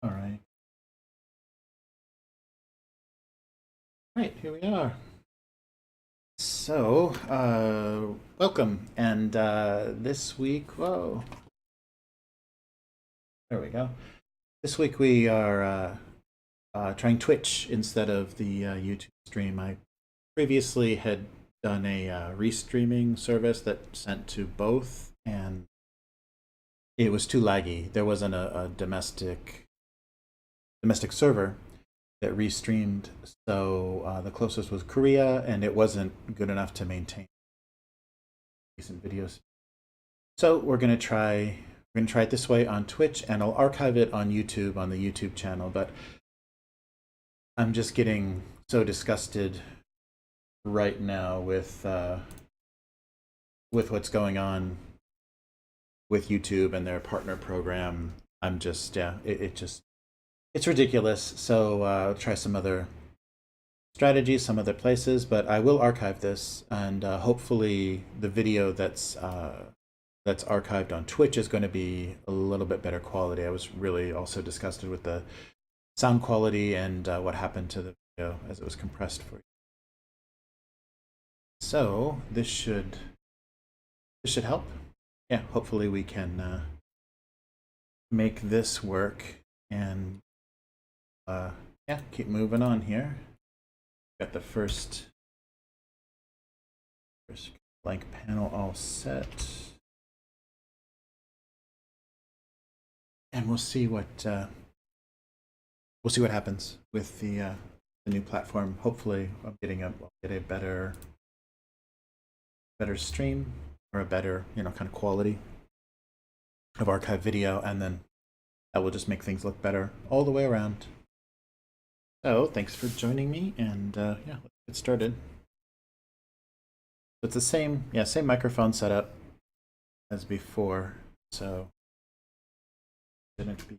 All right. Right, here we are. So, welcome. And this week, whoa, there we go. This week we are trying Twitch instead of the YouTube stream. I previously had done a restreaming service that sent to both, and it was too laggy. There wasn't a domestic server that restreamed, so the closest was Korea, and it wasn't good enough to maintain decent videos. So we're gonna try it this way on Twitch, and I'll archive it on YouTube on the YouTube channel. But I'm just getting so disgusted right now with what's going on with YouTube and their partner program. I'm just it's ridiculous. So I'll try some other strategies, some other places, but I will archive this, and hopefully the video that's archived on Twitch is going to be a little bit better quality. I was really also disgusted with the sound quality and what happened to the video as it was compressed for you. So this should help. Yeah, hopefully we can make this work and yeah, keep moving on here. Got the first blank panel all set. And we'll see what happens with the new platform. Hopefully, I'll get a better stream, or a better kind of quality of archive video, and then that will just make things look better all the way around. So thanks for joining me, and yeah, let's get started. It's the same microphone setup as before, so shouldn't be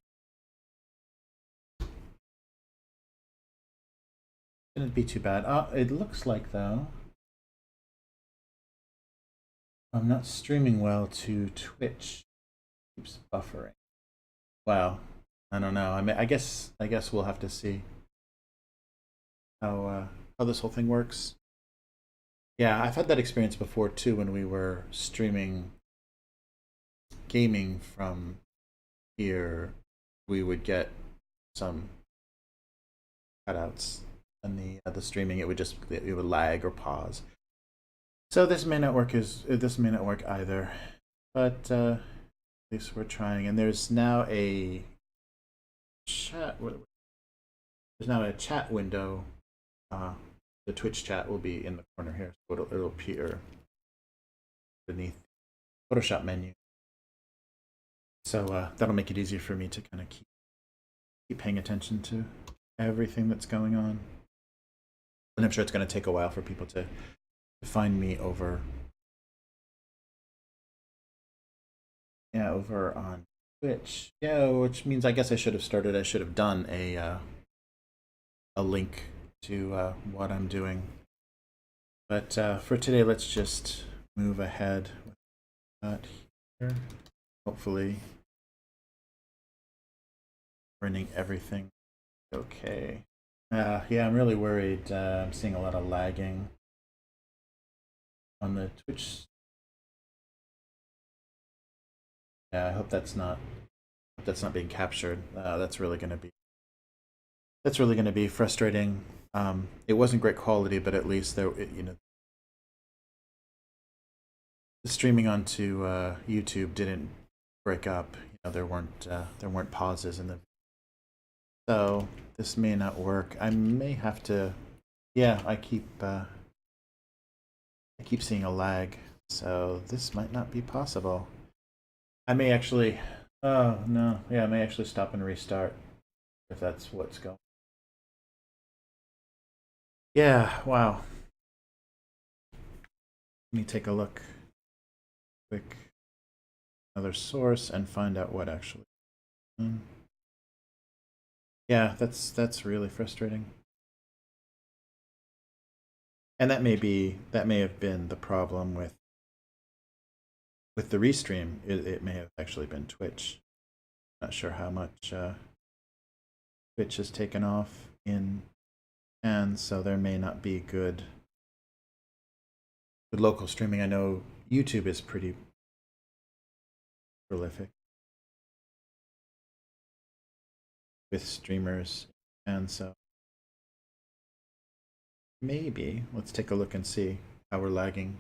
too bad. It looks like, though, I'm not streaming well to Twitch. It keeps buffering. Wow, I don't know. I mean, I guess we'll have to see how this whole thing works. Yeah, I've had that experience before too when we were streaming gaming from here. We would get some cutouts in the streaming. It would lag or pause. So this may not work either, but at least we're trying. And there's now a chat. There's now a chat window. The Twitch chat will be in the corner here, so it'll appear beneath Photoshop menu. So that'll make it easier for me to kind of keep paying attention to everything that's going on. And I'm sure it's going to take a while for people to find me over on Twitch. Yeah, which means I guess I should have done a link to what I'm doing. But for today, let's just move ahead with that here. Hopefully running everything okay. Yeah, I'm really worried. I'm seeing a lot of lagging on the Twitch. Yeah, I hope that's not being captured. That's really going to be frustrating. It wasn't great quality, but at least the streaming onto YouTube didn't break up. There weren't pauses in the. So this may not work. I may have to. Yeah, I keep seeing a lag, so this might not be possible. I may actually. Oh no! Yeah, I may actually stop and restart if that's what's going. Yeah. Wow. Let me take a look. Quick. Another source and find out what actually. Yeah, that's really frustrating. And that may have been the problem with the restream. It may have actually been Twitch. Not sure how much Twitch has taken off in, and so there may not be good local streaming. I know YouTube is pretty prolific with streamers, and so maybe let's take a look and see how we're lagging.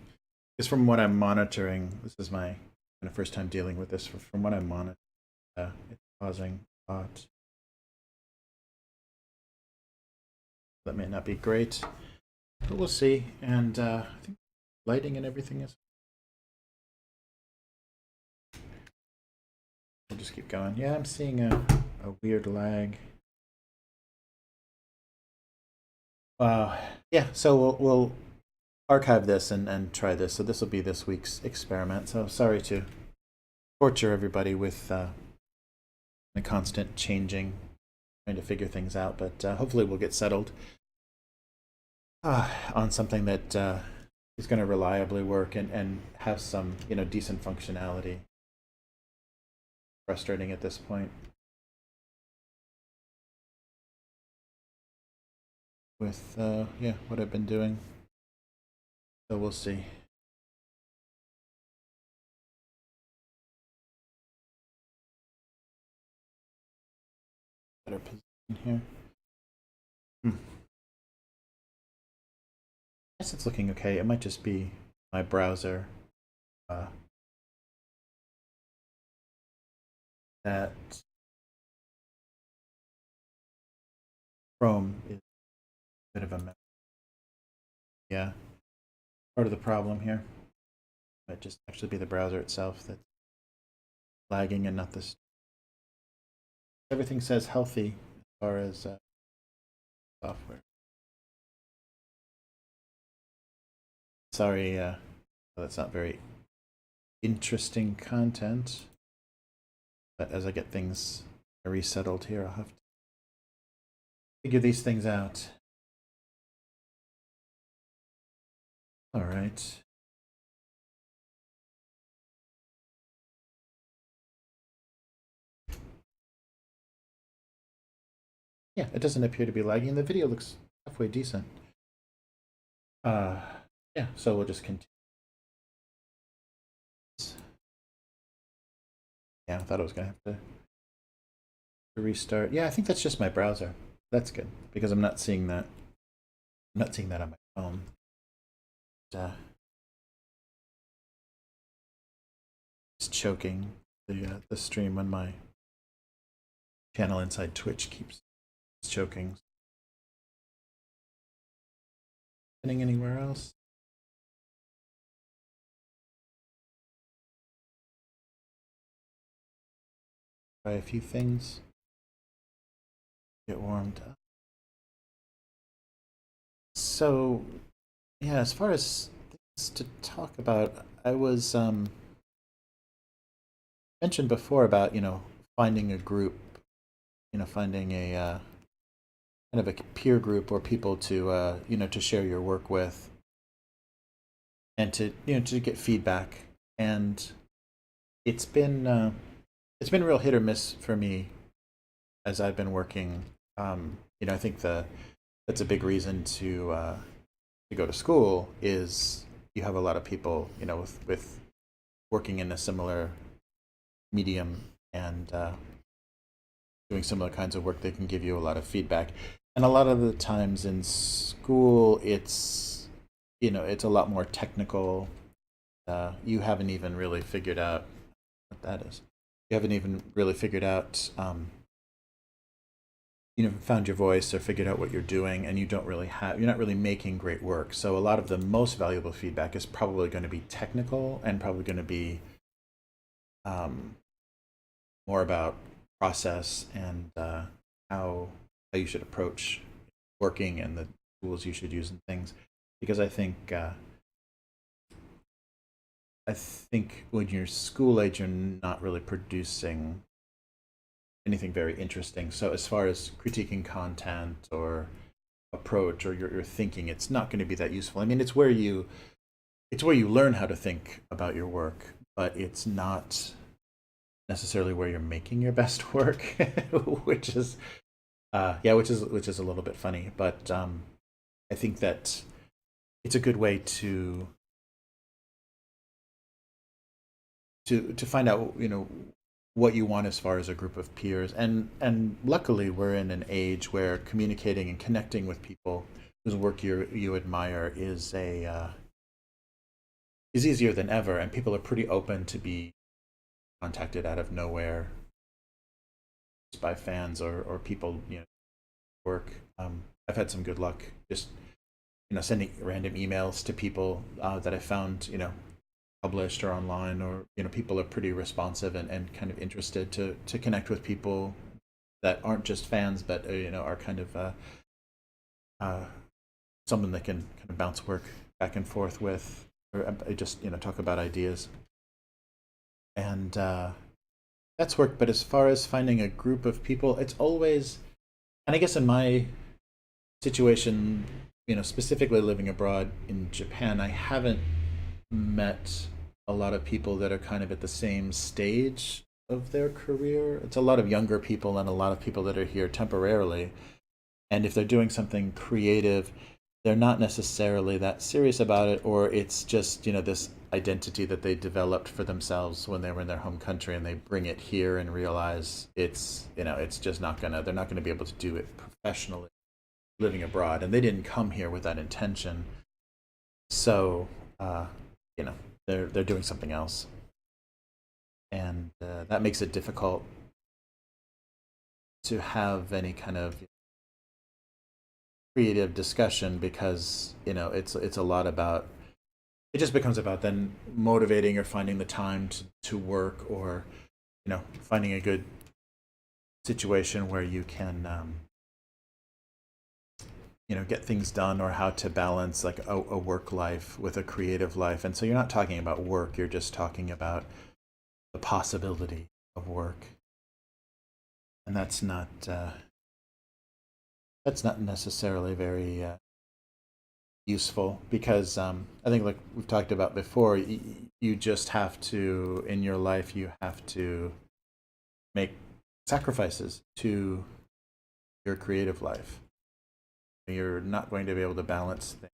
Because from what I'm monitoring, this is my kind of first time dealing with this. From what I'm monitoring, it's causing a lot. That may not be great, but we'll see. And I think lighting and everything is. We'll just keep going. Yeah, I'm seeing a weird lag. Yeah, so we'll archive this and try this. So this will be this week's experiment. So sorry to torture everybody with the constant changing, trying to figure things out, but hopefully we'll get settled on something that is going to reliably work and have some, decent functionality. Frustrating at this point with yeah, what I've been doing. So we'll see. Better position here. I guess it's looking okay. It might just be my browser that Chrome is a bit of a mess. Yeah, part of the problem here might just actually be the browser itself that's lagging and not this. Everything says healthy as far as software. Sorry, that's not very interesting content. But as I get things resettled here, I'll have to figure these things out. All right. Yeah, it doesn't appear to be lagging. The video looks halfway decent. Yeah, so we'll just continue. Yeah, I thought I was gonna have to restart. Yeah, I think that's just my browser. That's good because I'm not seeing that. I'm not seeing that on my phone. It's choking the stream when my channel inside Twitch keeps choking. Happening anywhere else? Try a few things. Get warmed up. So, yeah, as far as things to talk about, I was mentioned before about finding a group, finding a kind of a peer group or people to to share your work with, and to get feedback. And it's been real hit or miss for me as I've been working. I think that's a big reason to go to school is you have a lot of people with working in a similar medium and doing similar kinds of work. They can give you a lot of feedback, and a lot of the times in school it's it's a lot more technical. You haven't even really figured out what that is. You haven't even really figured out found your voice or figured out what you're doing, and you're not really making great work. So a lot of the most valuable feedback is probably going to be technical and probably going to be more about process and how you should approach working and the tools you should use and things. Because I think when you're school age, you're not really producing anything very interesting. So as far as critiquing content or approach or your thinking, it's not going to be that useful. I mean, it's where you learn how to think about your work, but it's not necessarily where you're making your best work, which is Yeah, which is a little bit funny, but I think that it's a good way to find out, what you want as far as a group of peers. And luckily, we're in an age where communicating and connecting with people whose work you admire is easier than ever, and people are pretty open to be contacted out of nowhere by fans or people, work. I've had some good luck just sending random emails to people that I found published or online, or people are pretty responsive and kind of interested to connect with people that aren't just fans, but are kind of uh, someone that can kind of bounce work back and forth with, or just talk about ideas. And that's worked. But as far as finding a group of people, it's always, and I guess in my situation, specifically living abroad in Japan, I haven't met a lot of people that are kind of at the same stage of their career. It's a lot of younger people and a lot of people that are here temporarily. And if they're doing something creative, they're not necessarily that serious about it, or it's just, this identity that they developed for themselves when they were in their home country, and they bring it here and realize it's just not they're not gonna be able to do it professionally living abroad, and they didn't come here with that intention. So, uh, you know, they're doing something else, and that makes it difficult to have any kind of creative discussion, because it's a lot about, it just becomes about then motivating or finding the time to work, or finding a good situation where you can get things done, or how to balance like a work life with a creative life. And so you're not talking about work, you're just talking about the possibility of work. And that's not necessarily very useful, because I think, like we've talked about before, you just have to, in your life, you have to make sacrifices to your creative life. You're not going to be able to balance things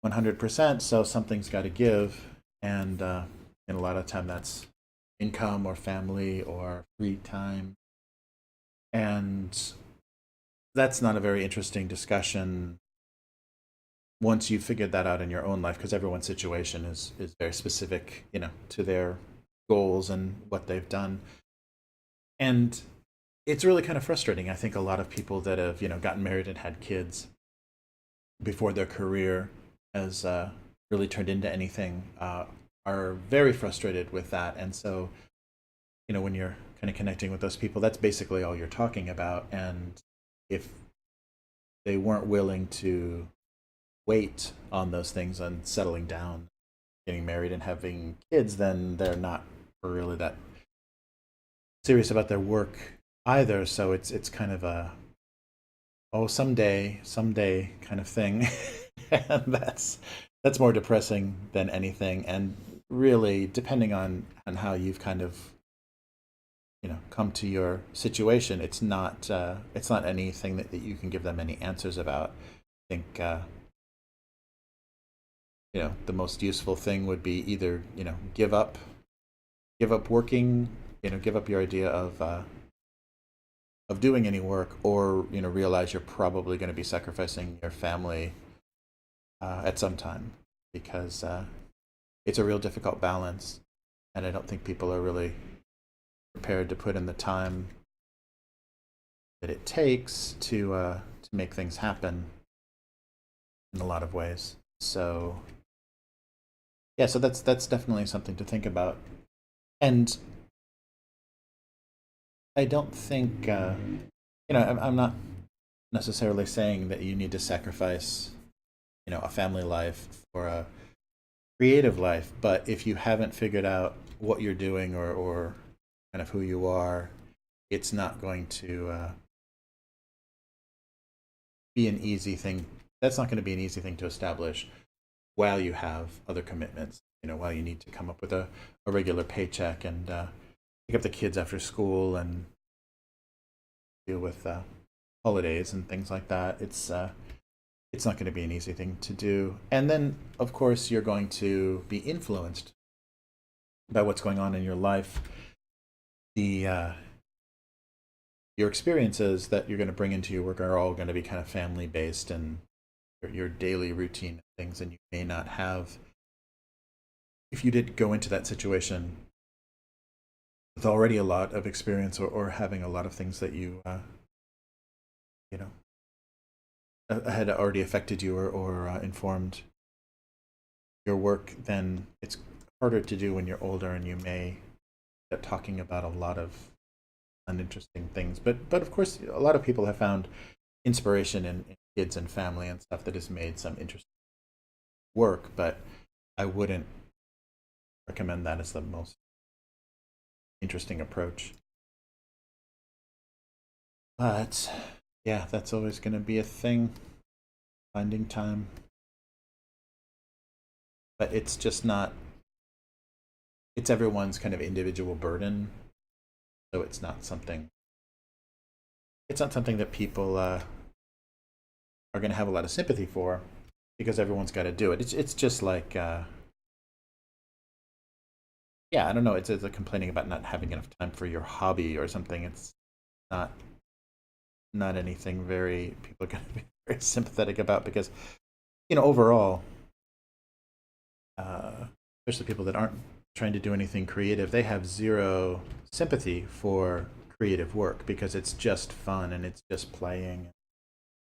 100%, so something's got to give. And a lot of time that's income or family or free time. And that's not a very interesting discussion once you've figured that out in your own life, because everyone's situation is very specific, to their goals and what they've done. And it's really kind of frustrating. I think a lot of people that have, gotten married and had kids before their career has really turned into anything, are very frustrated with that. And so, when you're kind of connecting with those people, that's basically all you're talking about. And if they weren't willing to wait on those things and settling down, getting married and having kids, then they're not really that serious about their work either. So it's kind of a, oh, someday kind of thing. And that's more depressing than anything. And really, depending on how you've kind of come to your situation, it's not anything that you can give them any answers about. I think the most useful thing would be either give up working, give up your idea of doing any work, or realize you're probably going to be sacrificing your family at some time, because it's a real difficult balance, and I don't think people are really prepared to put in the time that it takes to make things happen in a lot of ways. So yeah, so that's definitely something to think about. And I don't think I'm not necessarily saying that you need to sacrifice a family life for a creative life, but if you haven't figured out what you're doing, or kind of who you are, it's not going to be an easy thing. That's not going to be an easy thing to establish while you have other commitments, while you need to come up with a regular paycheck, and pick up the kids after school, and deal with holidays and things like that. It's not going to be an easy thing to do. And then, of course, you're going to be influenced by what's going on in your life. The Your experiences that you're going to bring into your work are all going to be kind of family based, and your daily routine things, and you may not have, if you did go into that situation with already a lot of experience, or having a lot of things that you know had already affected you, or informed your work, then it's harder to do when you're older, and you may get talking about a lot of uninteresting things. But of course, a lot of people have found inspiration in kids and family and stuff that has made some interesting work. But I wouldn't recommend that as the most interesting approach. But yeah, that's always going to be a thing, finding time. But it's just not, it's everyone's kind of individual burden. So it's not something that people are going to have a lot of sympathy for, because everyone's got to do it. It's just like, yeah, I don't know. It's like complaining about not having enough time for your hobby or something. It's not not anything very people are going to be very sympathetic about, because overall, especially people that aren't trying to do anything creative, they have zero sympathy for creative work, because it's just fun and it's just playing.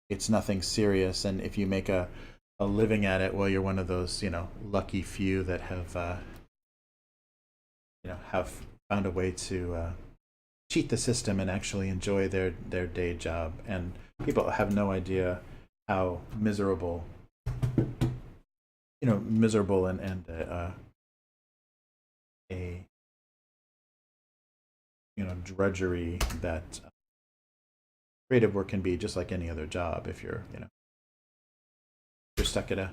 It's nothing serious, and if you make a living at it, well, you're one of those lucky few that have found a way to cheat the system and actually enjoy their day job. And people have no idea how miserable and a drudgery that creative work can be, just like any other job. If you're stuck at a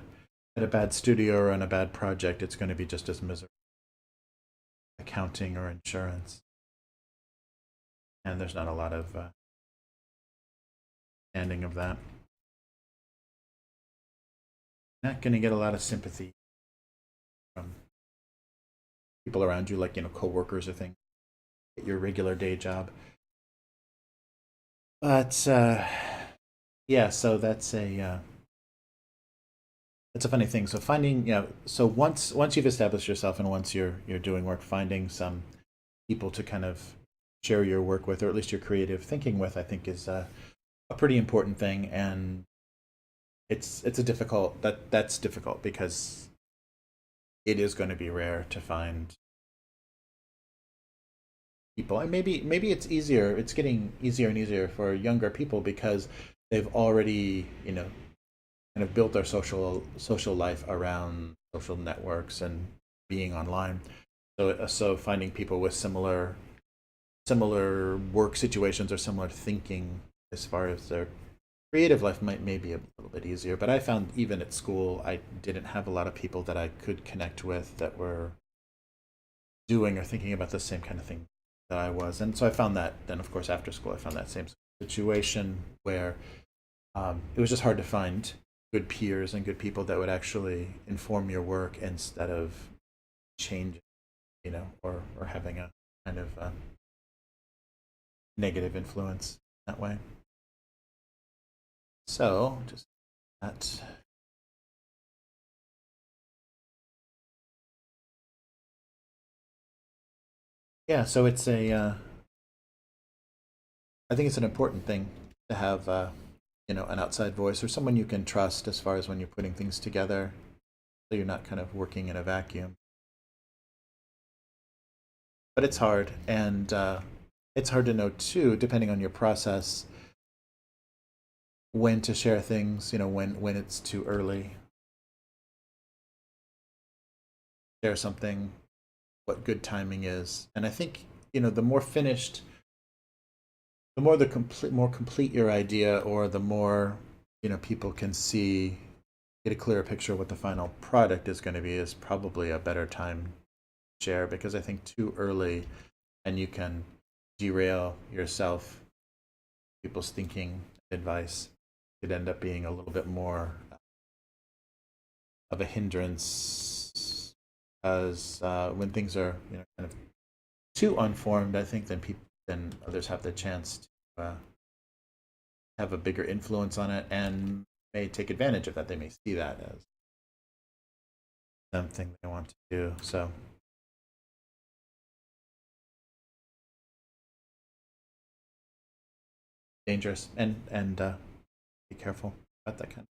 bad studio or on a bad project, it's going to be just as miserable. Accounting or insurance, and there's not a lot of understanding of that. Not going to get a lot of sympathy from people around you, like coworkers or things at your regular day job. But yeah, so that's a funny thing. So finding, so once you've established yourself, and once you're doing work, finding some people to kind of share your work with, or at least your creative thinking with, I think is a pretty important thing. And it's a that's difficult, because it is going to be rare to find people. And maybe it's getting easier and easier for younger people, because they've already kind of built their social life around social networks and being online. So finding people with similar work situations, or similar thinking as far as their creative life may be a little bit easier. But I found, even at school, I didn't have a lot of people that I could connect with that were doing or thinking about the same kind of thing that I was. And so I found that then, of course, after school, I found that same situation where it was just hard to find good peers and good people that would actually inform your work, instead of changing, or having a kind of negative influence that way. So just that. Yeah, so I think it's an important thing to have an outside voice, or someone you can trust, as far as when you're putting things together, so you're not kind of working in a vacuum. But it's hard, and it's hard to know too, depending on your process, when to share things. When it's too early. Share something, what good timing is. And I think the more finished, more complete your idea, or the more people can get a clearer picture of what the final product is going to be, is probably a better time to share. Because I think too early, and you can derail yourself people's thinking, advice could end up being a little bit more of a hindrance, as when things are kind of too unformed, I think then others have the chance to have a bigger influence on it and may take advantage of that. They may see that as something they want to do. So dangerous, and be careful about that kind of.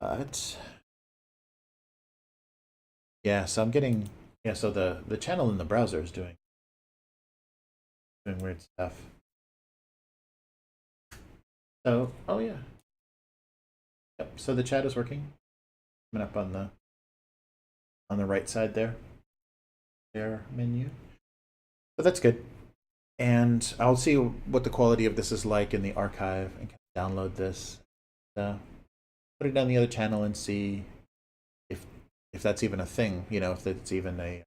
But yeah, so I'm getting So the channel in the browser is doing weird stuff. So oh yeah, yep. So the chat is working. Coming up on the right side there, share menu. But that's good. And I'll see what the quality of this is like in the archive and kind of download this, put it on the other channel and see if if that's even a thing. If it's even a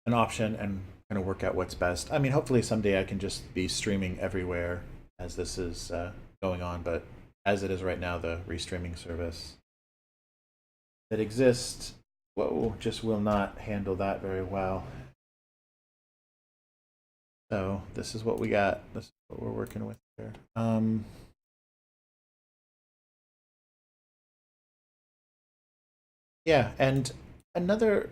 an option, and kind of work out what's best. I mean, hopefully someday I can just be streaming everywhere as this is going on. But as it is right now, the restreaming service that exists, just will not handle that very well. So this is what we got. This is what we're working with here. Yeah, and another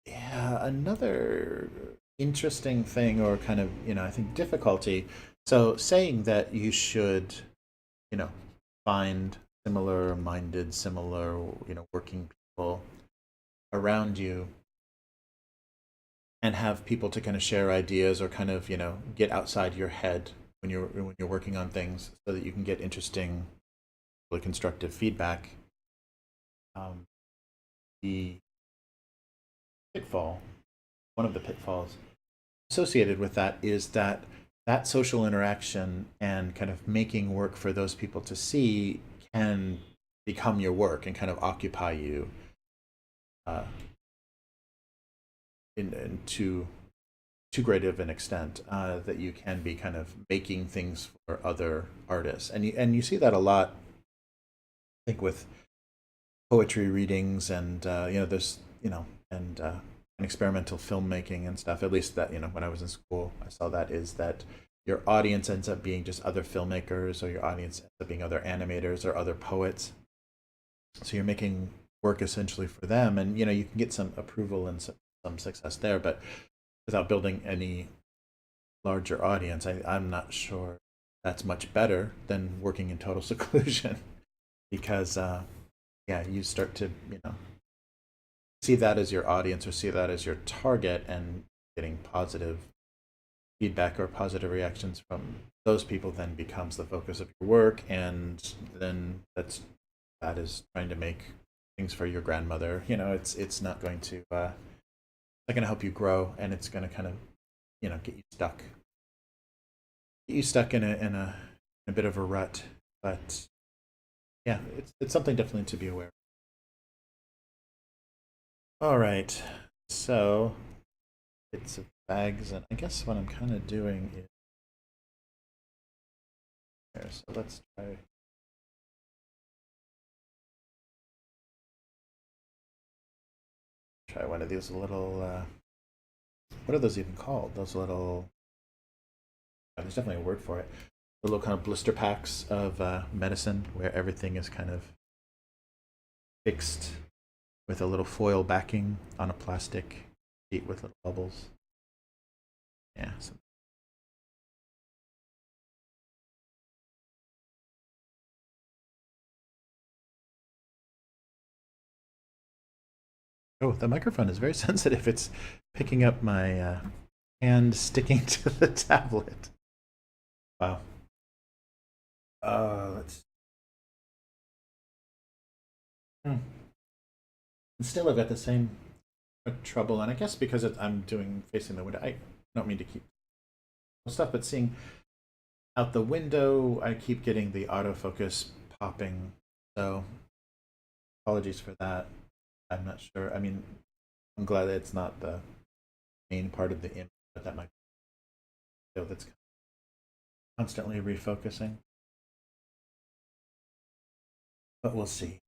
another interesting thing, or kind of I think difficulty. So saying that you should you know find similar minded, similar working people around you, and have people to kind of share ideas, or kind of get outside your head when you're working on things, so that you can get interesting, really constructive feedback. The pitfall One of the pitfalls associated with that is that social interaction and kind of making work for those people to see can become your work and kind of occupy you uh, in too great of an extent, that you can be kind of making things for other artists, and you see that a lot. I think with poetry readings, and there's and experimental filmmaking and stuff. At least that when I was in school, I saw that is that your audience ends up being just other filmmakers, or your audience ends up being other animators or other poets. So you're making work essentially for them, and you can get some approval and some success there, but without building any larger audience, I'm not sure that's much better than working in total seclusion, because yeah, you start to see that as your audience, or see that as your target, and getting positive feedback or positive reactions from those people then becomes the focus of your work. And then that is trying to make things for your grandmother. It's not going to not going to help you grow, and it's going to kind of get you stuck in a bit of a rut. But yeah, it's something definitely to be aware of. All right, so bits of bags, and I guess what I'm kind of doing is here. So let's try one of these little. What are those even called? Those little. There's definitely a word for it. The little kind of blister packs of medicine, where everything is kind of fixed with a little foil backing on a plastic sheet with little bubbles. Yeah. Oh, the microphone is very sensitive. It's picking up my hand sticking to the tablet. Wow. Let's. Hmm. Still, I've got the same trouble, and I guess because I'm doing facing the window. I don't mean to keep stuff, but seeing out the window, I keep getting the autofocus popping. So apologies for that. I'm not sure. I mean, I'm glad that it's not the main part of the image, but that might that's constantly refocusing. But we'll see.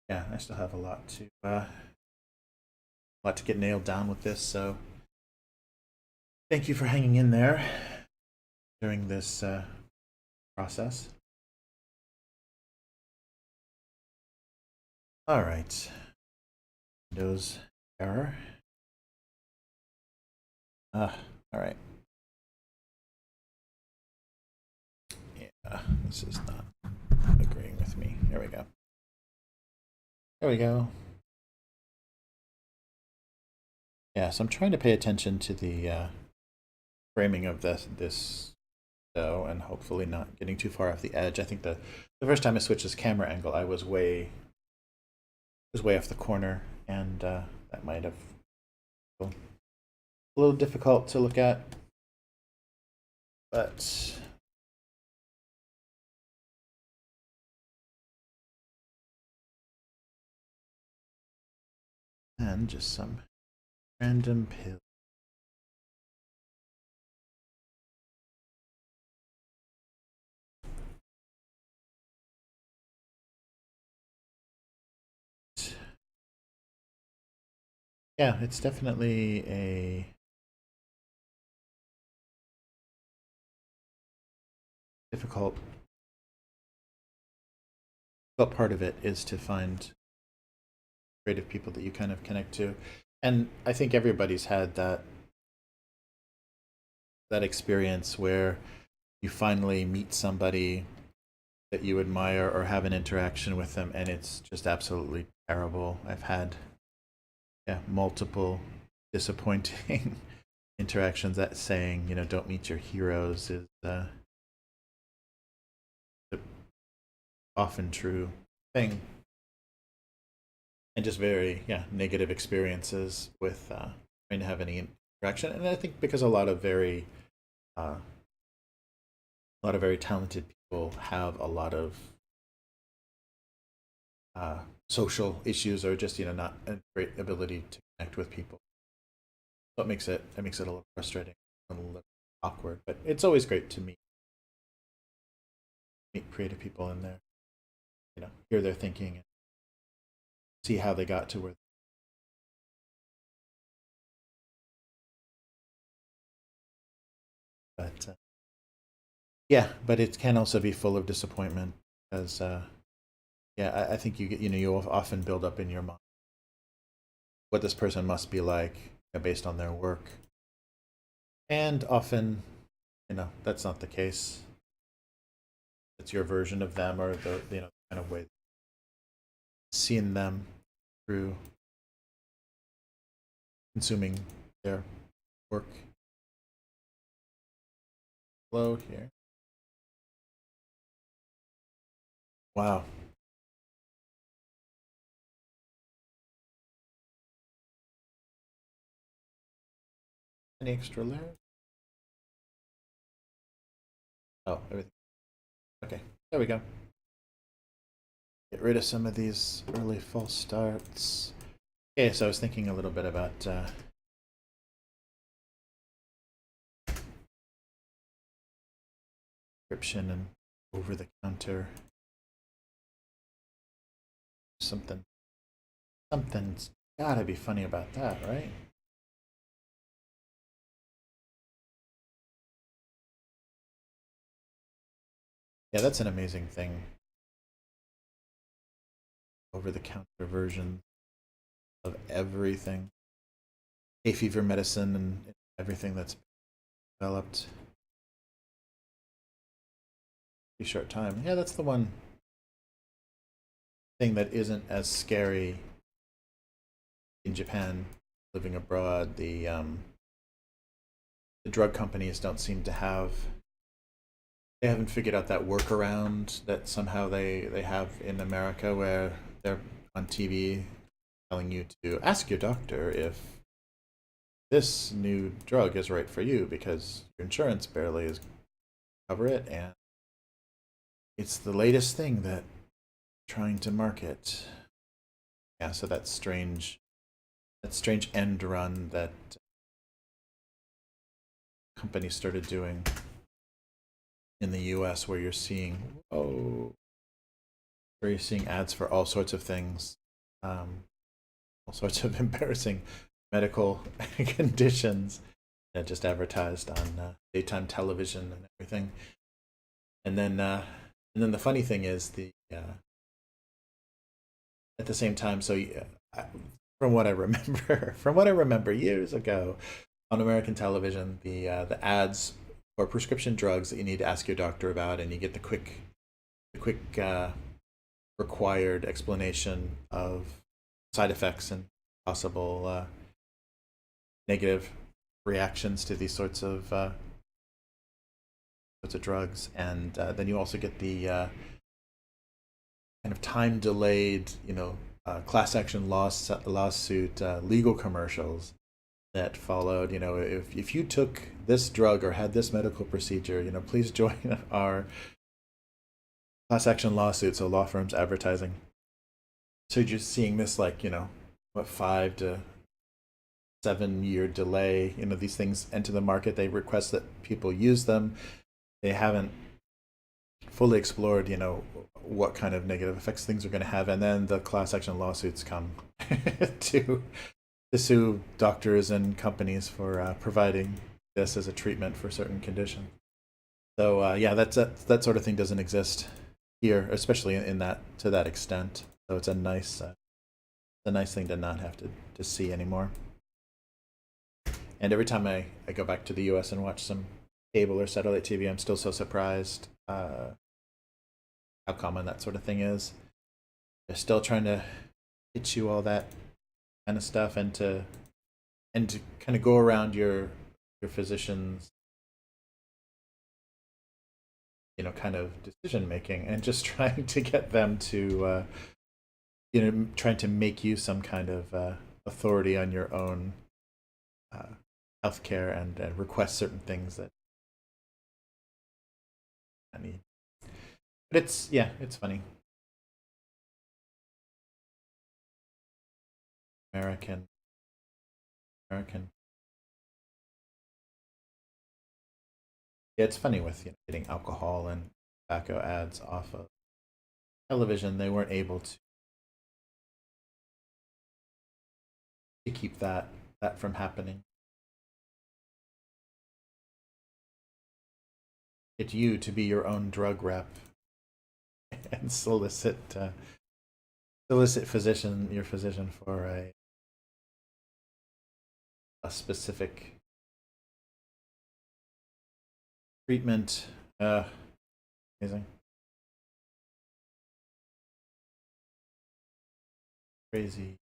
Yeah, I still have a lot to get nailed down with this. So thank you for hanging in there during this process. All right. Windows error. All right. Yeah, this is not agreeing with me. There we go. There we go. Yeah, so I'm trying to pay attention to the framing of this though, and hopefully not getting too far off the edge. I think the first time I switched this camera angle, I was way off the corner, and that might have been a little difficult to look at, but and just some random pill. Yeah, it's definitely a difficult part of it is to find creative people that you kind of connect to. And I think everybody's had that experience where you finally meet somebody that you admire or have an interaction with them and it's just absolutely terrible. I've had multiple disappointing interactions. That saying, don't meet your heroes, is often true thing, and just very negative experiences with trying to have any interaction. And I think because uh, a lot of very talented people have a lot of social issues, or just not a great ability to connect with people. So it makes it a little frustrating, a little awkward. But it's always great to meet creative people in there, hear their thinking and see how they got to where. But yeah, but it can also be full of disappointment, because I think you often build up in your mind what this person must be like, based on their work, and often that's not the case. It's your version of them, or the kind of way seeing them through consuming their work. Flow here. Wow. Any extra layers? Oh, everything. Okay, there we go. Get rid of some of these early false starts. Okay, so I was thinking a little bit about prescription and over the counter. Something's gotta be funny about that, right? Yeah, that's an amazing thing. Over the counter version of everything. Hay fever medicine and everything that's developed. Pretty short time. Yeah, that's the one thing that isn't as scary in Japan, living abroad. The drug companies don't seem to have. They haven't figured out that workaround that somehow they have in America, where they're on TV telling you to ask your doctor if this new drug is right for you, because your insurance barely is cover it, and it's the latest thing that trying to market. Yeah, so that strange end run that companies started doing in the US, where you're seeing ads for all sorts of things, all sorts of embarrassing medical conditions that just advertised on daytime television and everything. And then the funny thing is at the same time. So from what I remember, from what I remember years ago, on American television, the ads for prescription drugs that you need to ask your doctor about, and you get the quick required explanation of side effects and possible negative reactions to these sorts of drugs. And then you also get the kind of time delayed, class action lawsuit legal commercials that followed. If you took this drug or had this medical procedure, please join our class action lawsuit. So law firms advertising. So you're just seeing this, like, what, 5 to 7 year delay. These things enter the market. They request that people use them. They haven't fully explored, what kind of negative effects things are going to have, and then the class action lawsuits come to sue doctors and companies for providing this as a treatment for certain conditions. So yeah, that sort of thing doesn't exist here, especially in that to that extent. So it's a nice thing to not have to see anymore. And every time I go back to the US and watch some cable or satellite TV, I'm still so surprised how common that sort of thing is. They're still trying to teach you all that kind of stuff, and to kind of go around your physician's kind of decision making, and just trying to get them to trying to make you some kind of authority on your own healthcare, and request certain things that I need. But it's funny. American. Yeah, it's funny with getting alcohol and tobacco ads off of television. They weren't able to keep that from happening. Get you to be your own drug rep and solicit your physician for a specific treatment. Amazing. Crazy.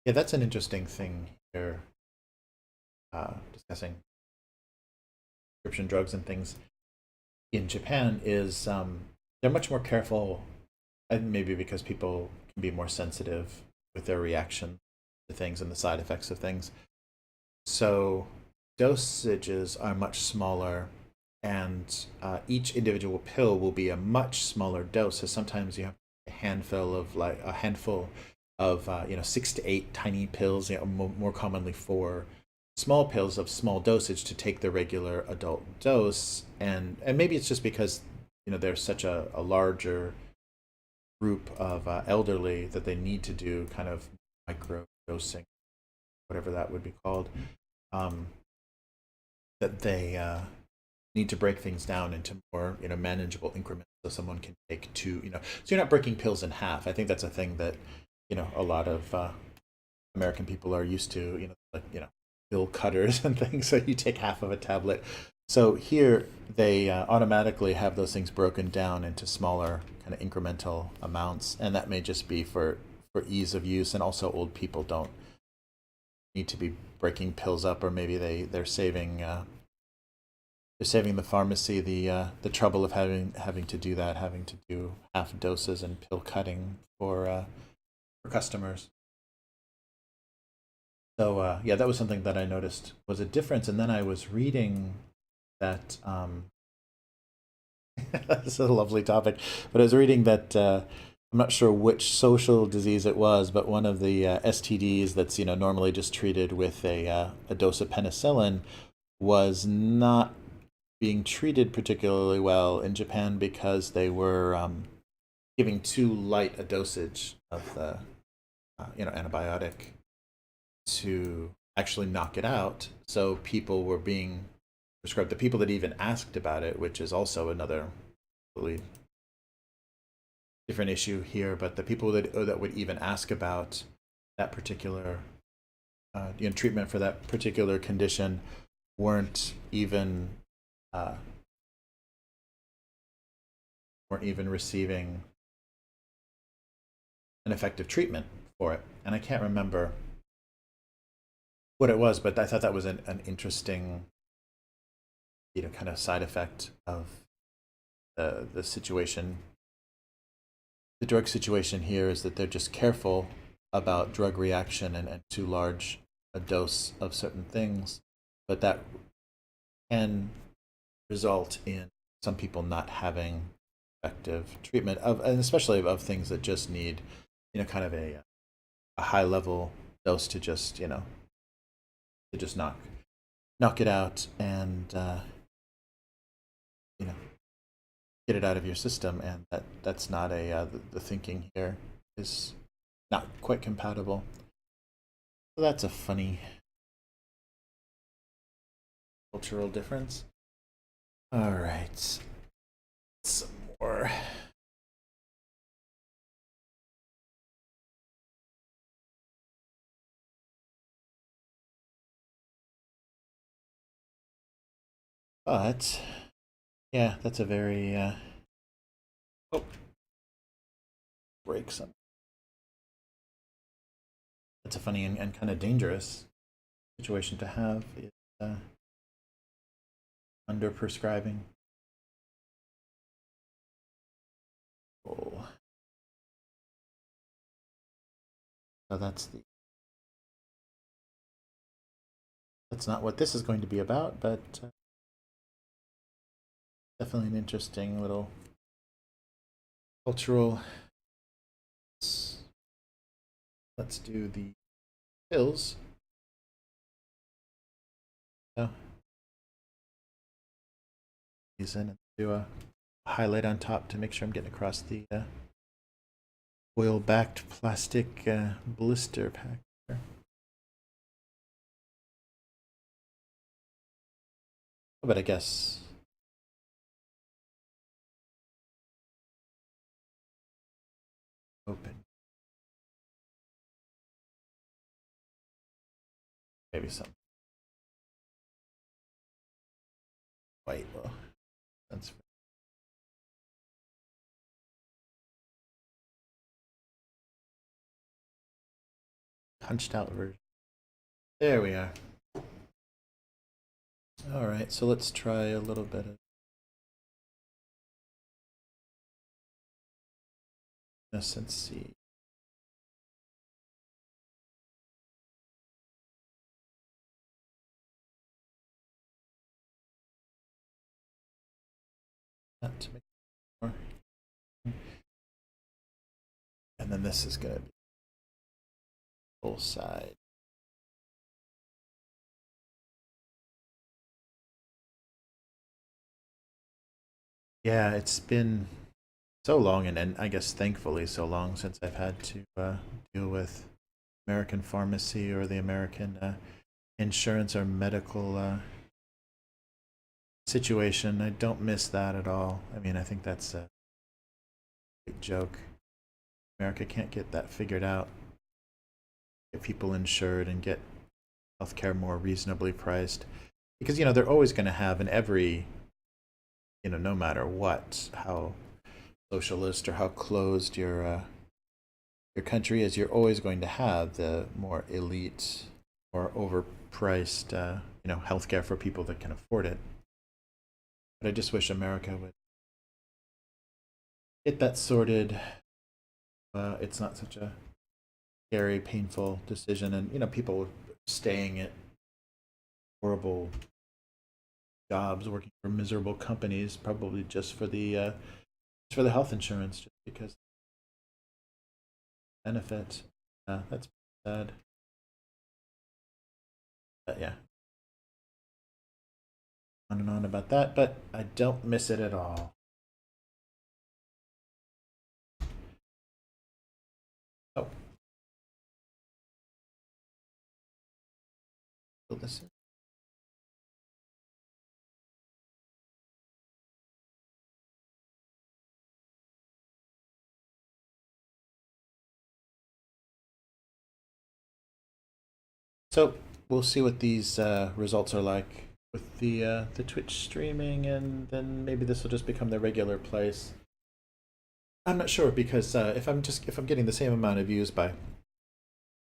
Yeah, that's an interesting thing here, discussing prescription drugs and things in Japan. Is they're much more careful, and maybe because people can be more sensitive with their reaction to things and the side effects of things. So dosages are much smaller, and each individual pill will be a much smaller dose. So sometimes you have a handful of 6 to 8 tiny pills, more commonly 4 small pills of small dosage to take the regular adult dose. And maybe it's just because there's such a larger group of elderly that they need to do kind of micro dosing, whatever that would be called, that they need to break things down into more manageable increments, so someone can take two. So you're not breaking pills in half. I think that's a thing that a lot of American people are used to, like pill cutters and things. So you take half of a tablet. So here they automatically have those things broken down into smaller kind of incremental amounts, and that may just be for ease of use, and also old people don't need to be breaking pills up, or maybe they're saving the pharmacy the trouble of having to do that, having to do half doses and pill cutting for customers. So yeah, that was something that I noticed was a difference. And then I was reading that this is a lovely topic, but I was reading that I'm not sure which social disease it was, but one of the STDs that's normally just treated with a dose of penicillin was not being treated particularly well in Japan because they were giving too light a dosage of the antibiotic to actually knock it out. So people were being prescribed. The people that even asked about it, which is also another really different issue here, but the people that would even ask about that particular treatment for that particular condition weren't even uh, receiving an effective treatment for it. And I can't remember what it was, but I thought that was an interesting kind of side effect of the situation. The drug situation here is that they're just careful about drug reaction and too large a dose of certain things, but that can result in some people not having effective treatment of, and especially of things that just need kind of a high level dose to just knock it out and you know get it out of your system, and that's not the thinking here is not quite compatible. So that's a funny cultural difference. All right, some more. But yeah, that's a very oh, break some. That's a funny and kind of dangerous situation to have, is under prescribing. Oh. So that's not what this is going to be about, but definitely an interesting little cultural. Let's do the pills. So these in and do a highlight on top to make sure I'm getting across the oil-backed plastic blister pack there. But I guess open. Maybe some white. Well, that's punched out version. There we are. All right, so let's try a little bit of this and see. Not to make more. And then this is going to be full side. Yeah, it's been so long, and I guess thankfully so long since I've had to deal with American pharmacy or the American insurance or medical situation. I don't miss that at all. I mean, I think that's a big joke. America can't get that figured out. Get people insured and get healthcare more reasonably priced, because they're always going to have, in every no matter what, how socialist or how closed your country is, you're always going to have the more elite or overpriced healthcare for people that can afford it. But I just wish America would get that sorted. It's not such a scary, painful decision, and people staying at horrible jobs working for miserable companies, probably just for the health insurance, just because benefit. That's sad. But yeah, on and on about that, but I don't miss it at all. Oh, fill this in. So we'll see what these results are like with the Twitch streaming, and then maybe this will just become the regular place. I'm not sure because if I'm getting the same amount of views by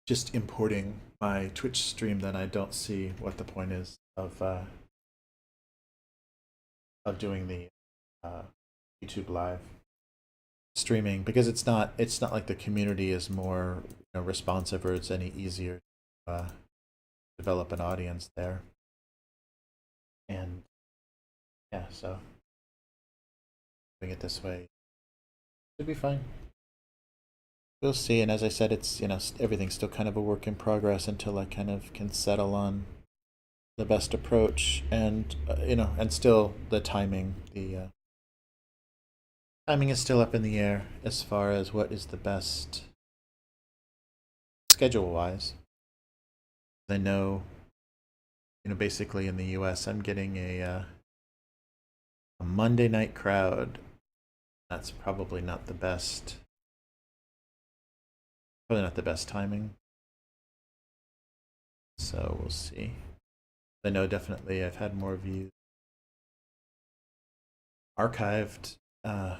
just importing my Twitch stream, then I don't see what the point is of doing the uh, YouTube live streaming, because it's not like the community is more, responsive, or it's any easier to develop an audience there. And yeah, so doing it this way should be fine. We'll see. And as I said, it's everything's still kind of a work in progress until I kind of can settle on the best approach, and and still the timing. The timing is still up in the air as far as what is the best schedule wise. I know, basically in the U.S., I'm getting a Monday night crowd. That's probably not the best timing. So we'll see. I know definitely I've had more views archived than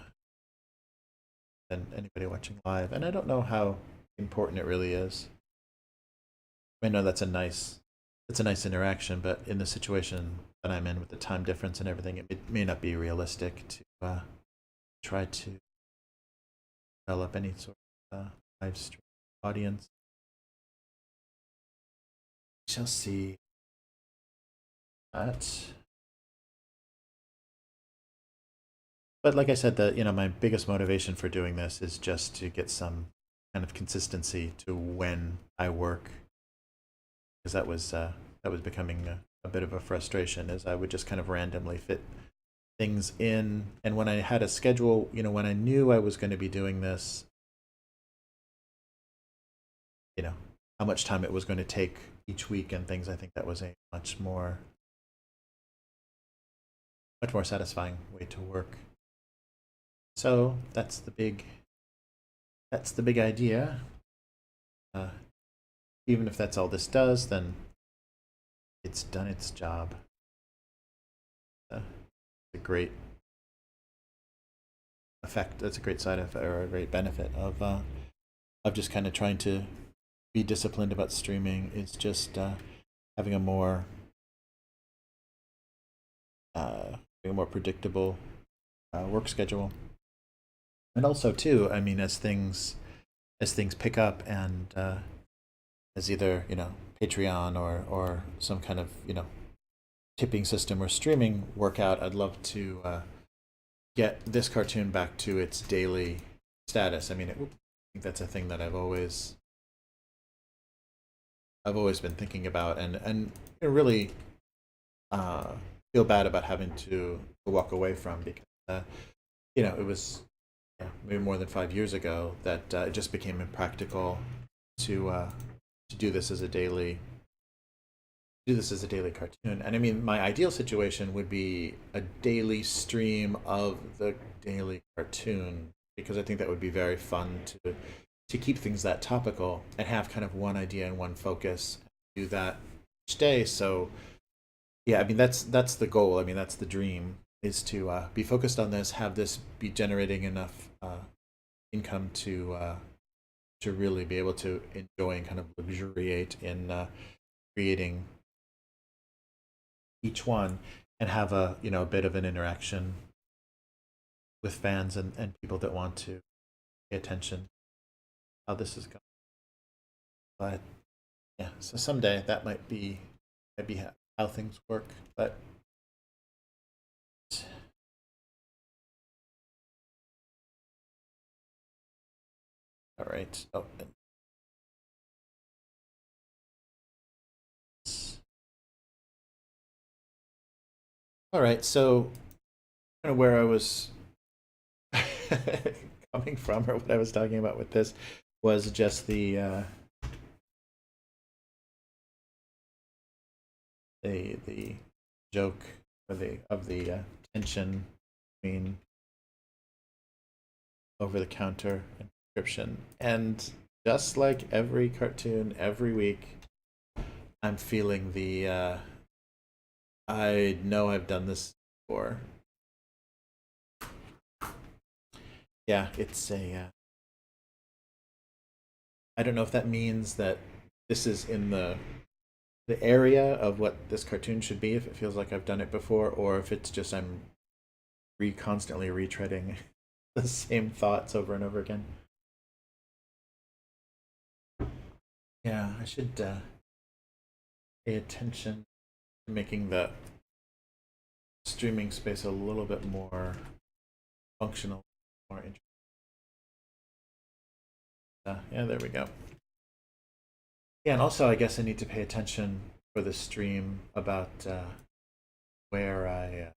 anybody watching live, and I don't know how important it really is. I know it's a nice interaction, but in the situation that I'm in with the time difference and everything, it may not be realistic to try to develop any sort of live stream audience. Shall see that. But like I said, my biggest motivation for doing this is just to get some kind of consistency to when I work, because that was becoming a bit of a frustration, as I would just kind of randomly fit things in. And when I had a schedule, when I knew I was going to be doing this, how much time it was going to take each week and things, I think that was a much more satisfying way to work. So that's the big idea. Even if that's all this does, then it's done its job. A great effect. That's a great side effect, or a great benefit of just kind of trying to be disciplined about streaming. It's just having a more predictable work schedule, and also too, I mean, as things pick up, and as either Patreon or some kind of tipping system or streaming work out, I'd love to get this cartoon back to its daily status. I mean, I think that's a thing that I've always been thinking about, and really feel bad about having to walk away from, because it was maybe more than 5 years ago that it just became impractical to do this as a daily cartoon. And I mean, my ideal situation would be a daily stream of the daily cartoon, because I think that would be very fun to keep things that topical and have kind of one idea and one focus, do that each day. So yeah, I mean, that's the goal. I mean, that's the dream, is to be focused on this, have this be generating enough income to really be able to enjoy and kind of luxuriate in creating each one, and have a bit of an interaction with fans and people that want to pay attention how this is going. But yeah, so someday that might be how things work. But right. Oh, all right. So, kind of where I was coming from, or what I was talking about with this, was just the joke or the tension between over the counter and prescription. And just like every cartoon, every week, I'm feeling the I know I've done this before. Yeah, it's a. I don't know if that means that this is in the area of what this cartoon should be, if it feels like I've done it before, or if it's just I'm constantly retreading the same thoughts over and over again. Yeah, I should pay attention to making the streaming space a little bit more functional, more interesting. Yeah, there we go. Yeah, and also I guess I need to pay attention for the stream about where I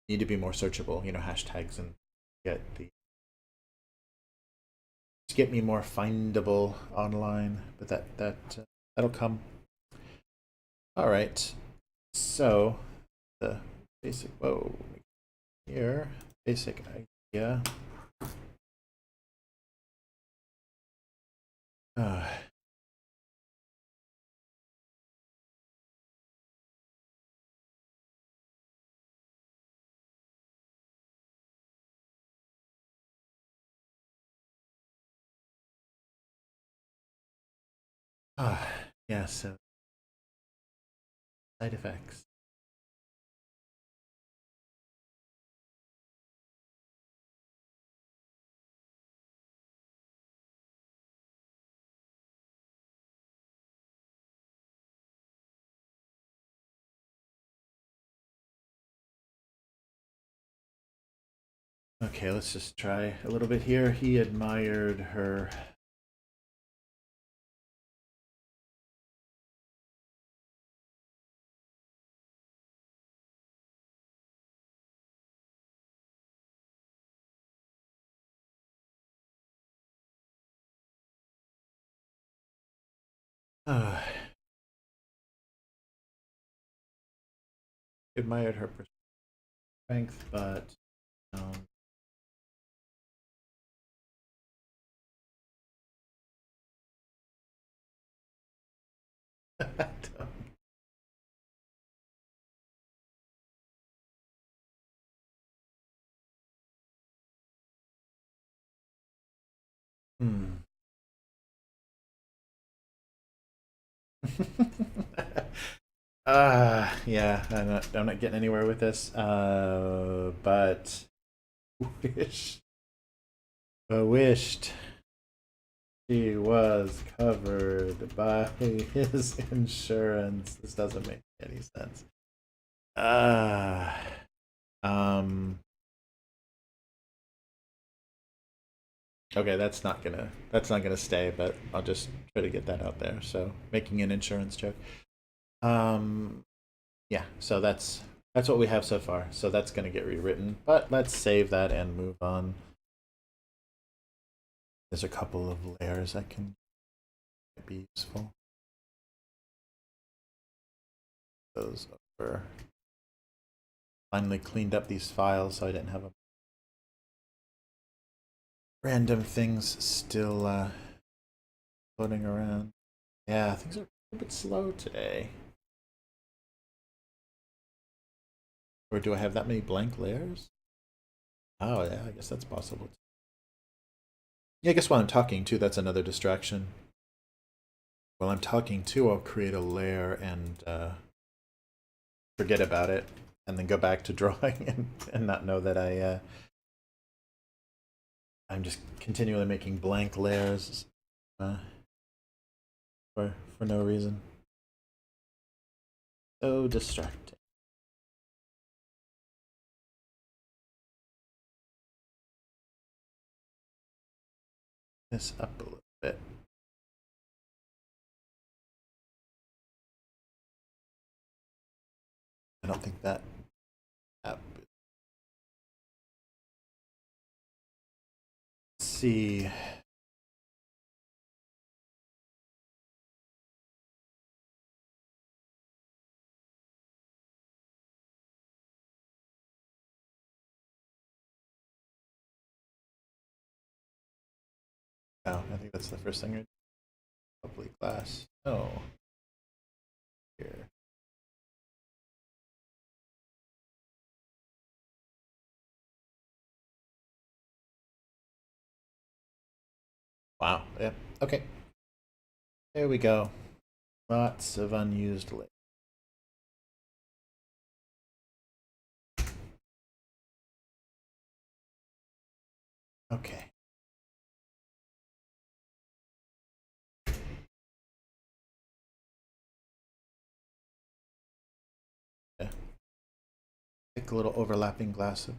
need to be more searchable. You know, hashtags and get the to get me more findable online. But that'll come. All right. So the basic here basic idea. Uh, yeah. So side effects. Okay, let's just try a little bit here. He admired her. Uh, admired her strength, but um, hmm. Yeah, I'm not getting anywhere with this. But wish, wished he was covered by his insurance. This doesn't make any sense. Uh, um, okay, that's not gonna stay, but I'll just try to get that out there. So making an insurance joke. Um, yeah, so that's what we have so far. So that's gonna get rewritten, but let's save that and move on. There's a couple of layers that can be useful. Those over. Finally cleaned up these files so I didn't have a random things still floating around. Yeah, things are a bit slow today. Or do I have that many blank layers? Oh yeah, I guess that's possible. Yeah, I guess while I'm talking too, that's another distraction. While I'm talking too, I'll create a layer and forget about it, and then go back to drawing and not know that I'm just continually making blank layers uh, for no reason. So distracting. this up a little bit. I don't think that app. Let's see. Oh, I think that's the first thing. Public class. Oh. Here. Wow. Yep. Okay. There we go. Lots of unused links. Okay. Yeah. Take a little overlapping glass of.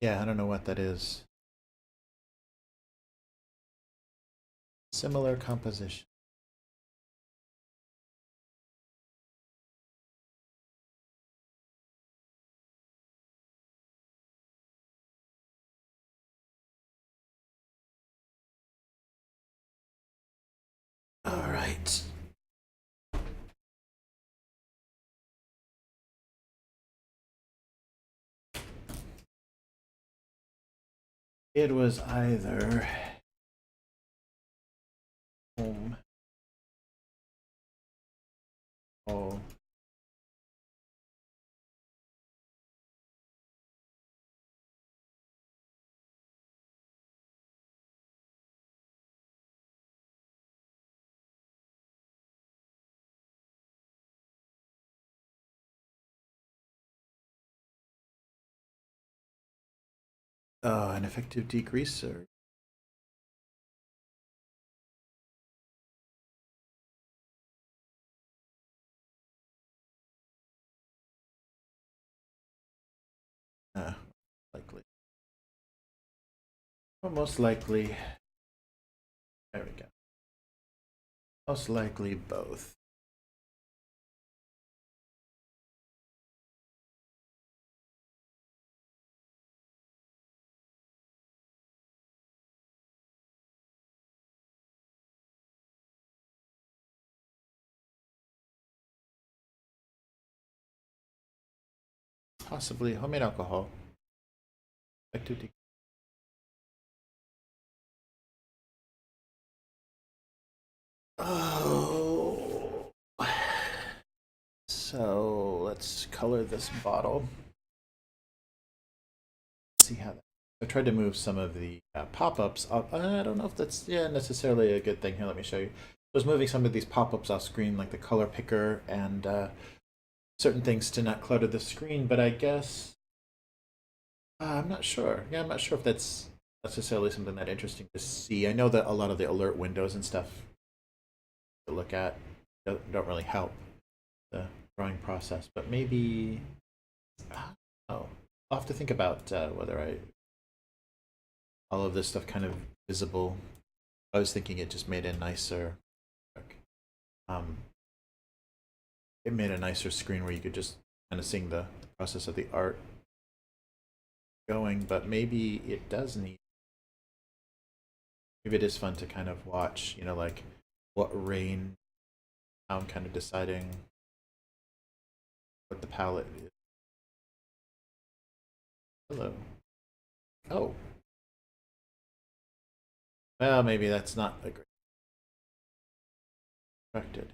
Yeah, I don't know what that is. Similar composition. All right. It was either home. Oh. Oh, an effective degreaser. Likely. Well, most likely. There we go. Most likely both. Possibly homemade alcohol. Effective degreaser. Oh. So let's color this bottle. See how that. I tried to move some of the pop-ups up. I don't know if that's necessarily a good thing. Here, let me show you. I was moving some of these pop-ups off screen, like the color picker and certain things to not clutter the screen. But I guess I'm not sure. Yeah, I'm not sure if that's necessarily something that interesting to see. I know that a lot of the alert windows and stuff to look at don't really help the drawing process, but maybe. Oh, I'll have to think about whether I all of this stuff kind of visible. I was thinking it just made a nicer, um, it made a nicer screen where you could just kind of see the process of the art going. But maybe it does need. Maybe it is fun to kind of watch. Like what rain. I'm kind of deciding what the palette is. Hello. Oh. Well, maybe that's not a great expected.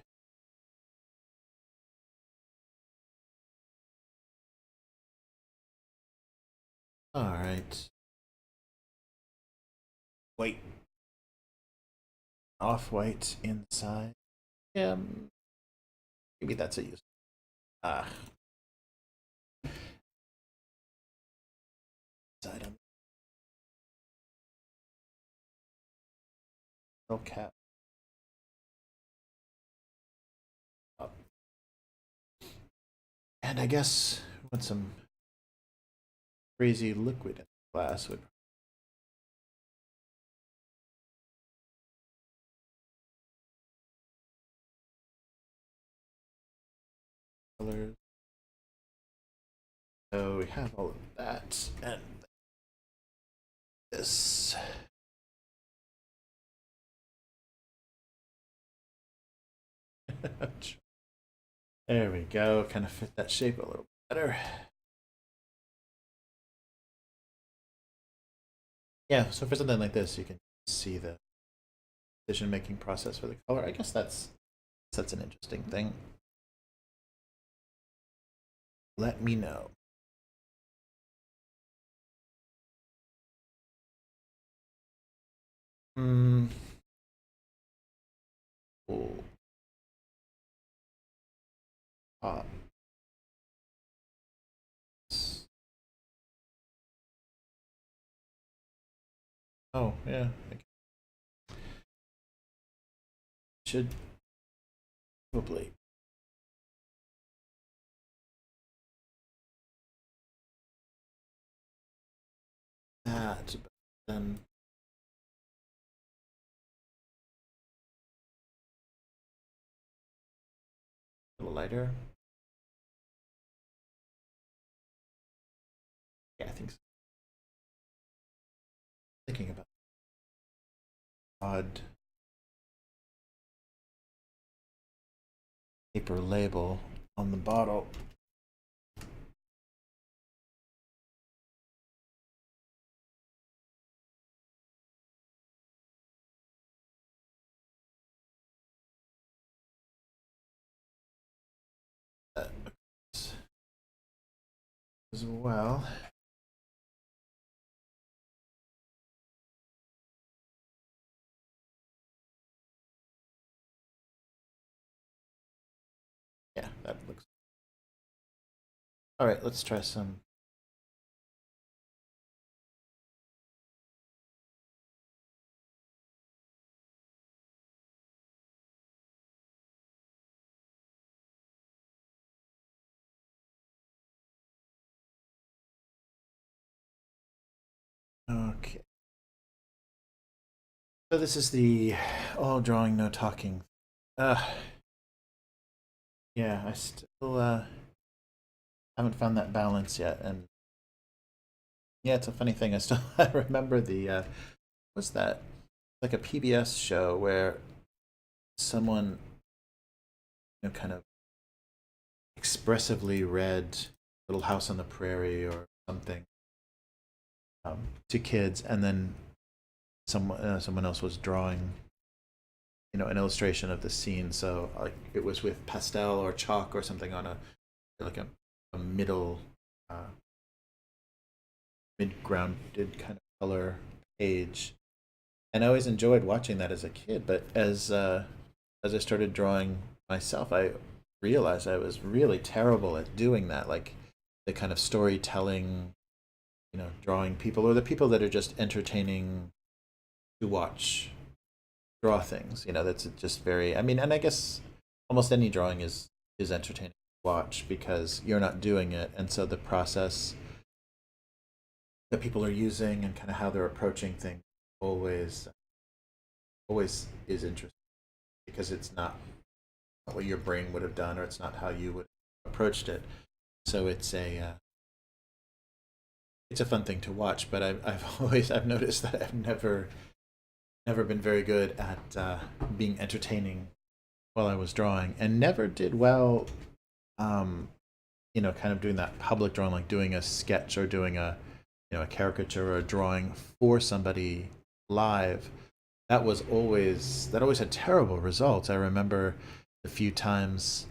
All right. Wait. Off-white inside. Yeah. Maybe that's a use. Ah. Side on the cap. Up. And I guess we want some crazy liquid in the glass would. Colors. So we have all of that and this. There we go. Kind of fit that shape a little better. Yeah, so for something like this, you can see the decision-making process for the color. I guess that's an interesting thing. Let me know. Hmm. Cool. Oh, yeah. Should probably. That, but then a little lighter. Yeah, I think so. Thinking about odd paper label on the bottle. As well. Yeah, that looks. All right, let's try some. Okay. So this is the all drawing, no talking. Yeah, I still haven't found that balance yet, and yeah, it's a funny thing. I still I remember the what's that? Like a PBS show where someone kind of expressively read Little House on the Prairie or something to kids, and then someone else was drawing an illustration of the scene. So like it was with pastel or chalk or something on like a middle mid-grounded kind of color page. And I always enjoyed watching that as a kid, but as I started drawing myself, I realized I was really terrible at doing that, like the kind of storytelling, drawing people, or the people that are just entertaining to watch draw things. That's just very. I mean, and I guess almost any drawing is entertaining to watch because you're not doing it, and so the process that people are using and kind of how they're approaching things always always is interesting because it's not what your brain would have done or it's not how you would have approached it. So it's a fun thing to watch, but I've noticed that I've never been very good at being entertaining while I was drawing, and never did well. Kind of doing that public drawing, like doing a sketch or doing a caricature or a drawing for somebody live. That always had terrible results. I remember the few times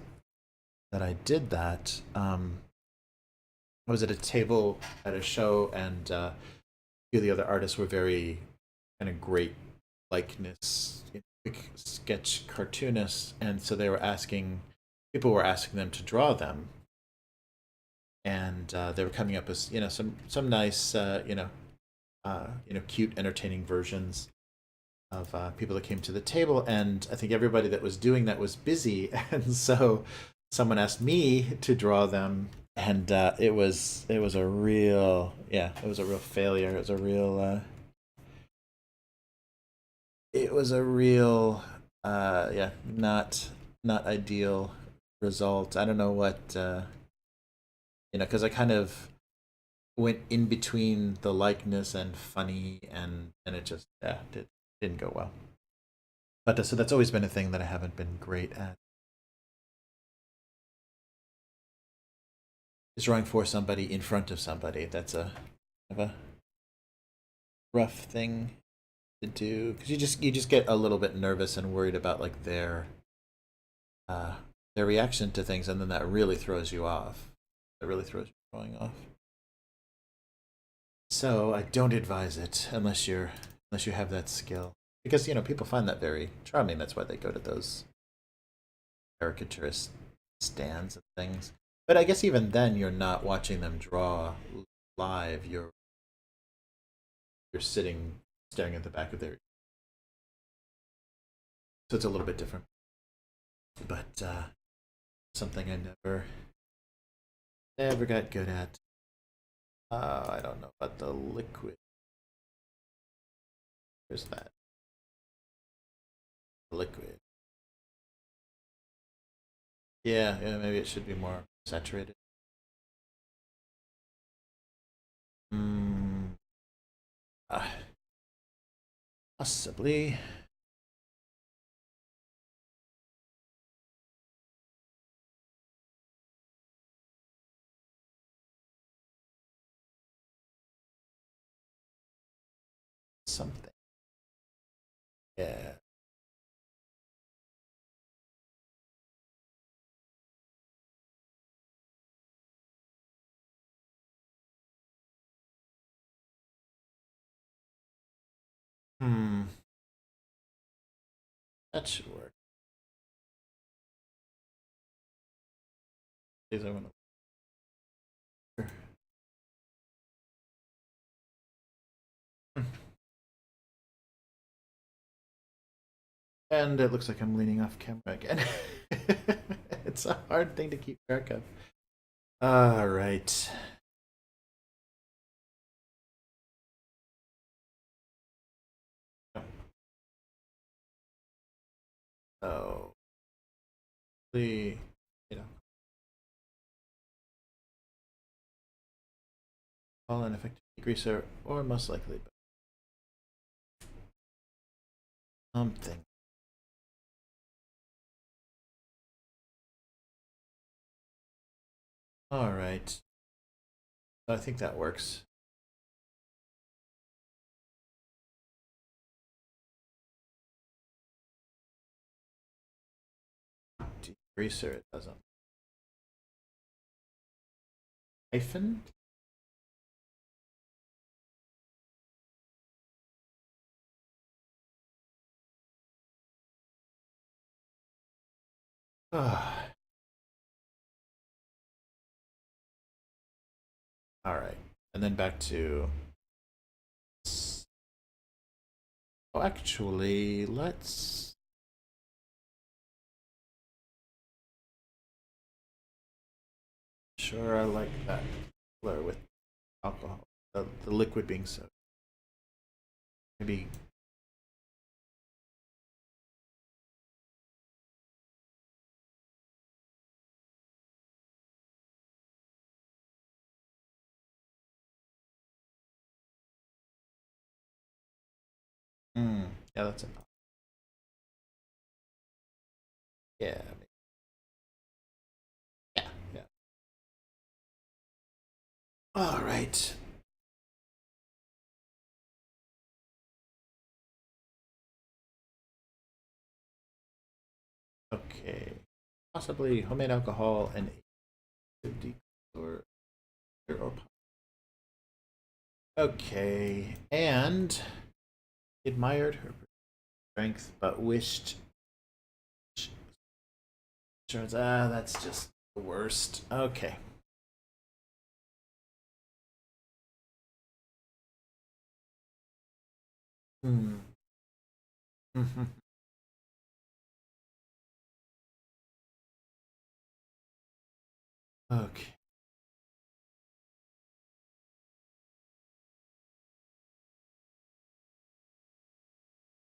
that I did that. I was at a table at a show, and a few of the other artists were very kind of great likeness, quick sketch cartoonists, and so people were asking them to draw them, and they were coming up with some nice cute, entertaining versions of people that came to the table, and I think everybody that was doing that was busy, and so someone asked me to draw them, and it was a real, yeah, it was a real failure. It was a real yeah, not ideal result. I don't know what because I kind of went in between the likeness and funny, and it just, yeah, didn't go well. But so that's always been a thing that I haven't been great at, is drawing for somebody in front of somebody. That's a rough thing to do, because you just get a little bit nervous and worried about like uh their reaction to things, and then that really throws you off. It really throws you drawing off. So I don't advise it unless you have that skill, because people find that very charming. That's why they go to those caricaturist stands and things. But I guess even then, you're not watching them draw live. You're sitting staring at the back of their, so it's a little bit different. But something I never got good at. I don't know about the liquid. Where's that? Liquid. Yeah, yeah, maybe it should be more saturated. Hmm. Uh, Possibly. Something. Yeah. Hmm. That should work. These I want to. And it looks like I'm leaning off camera again. It's a hard thing to keep track of. All right. So the you know all an effective degreaser, or most likely something. All right. I think that works. Degreaser, it doesn't. Hyphen. Ah, all right. And then back to. Oh, actually, let's. Sure, I like that color with alcohol. The liquid being so. Maybe. Mm, yeah, that's enough. Yeah. Yeah. Yeah. All right. Okay. Possibly homemade alcohol and or or okay. And admired her strength, but wished. Turns that's just the worst. Okay. Hmm. Okay.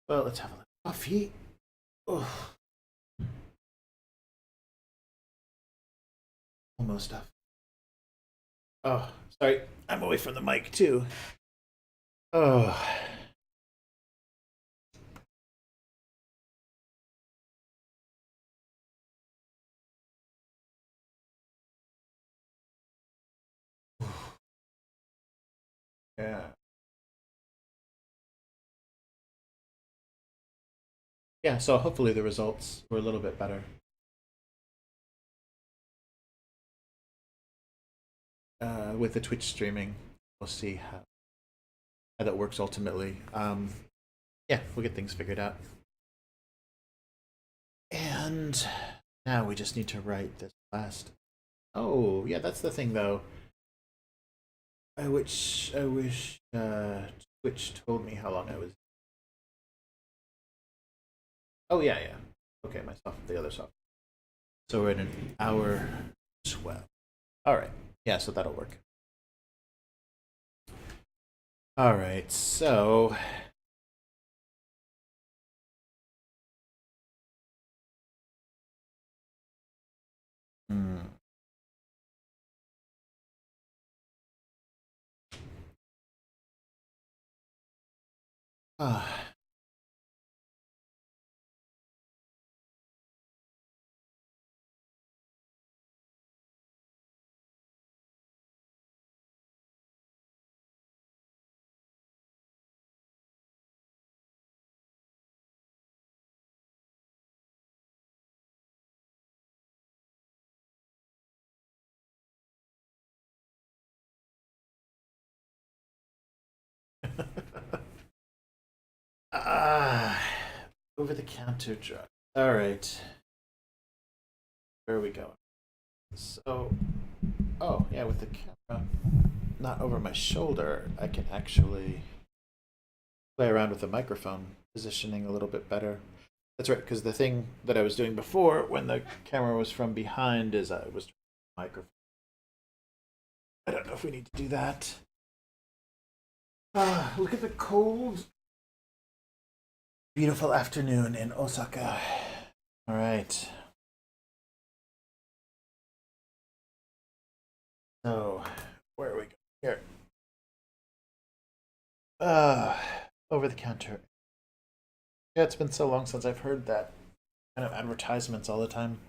Well, let's have a little coffee. Oh, almost up. Oh, sorry. I'm away from the mic too. Oh. Yeah. Yeah, so hopefully the results were a little bit better. With the Twitch streaming, we'll see how that works ultimately. Yeah, we'll get things figured out. And now we just need to write this last. Oh, yeah, that's the thing though. I wish Twitch told me how long I was. Oh yeah, yeah. Okay, myself, the other software. So we're at an hour 12. All right. Yeah, so that'll work. All right. So hmm. Ah, ah, over the counter drug. All right. Where are we going? So, oh yeah, with the camera not over my shoulder, I can actually play around with the microphone positioning a little bit better. That's right, because the thing that I was doing before when the camera was from behind is I was microphone. I don't know if we need to do that. Ah, look at the cold, beautiful afternoon in Osaka. All right. So, where are we going here? Uh, over the counter. Yeah, it's been so long since I've heard that kind of advertisements all the time.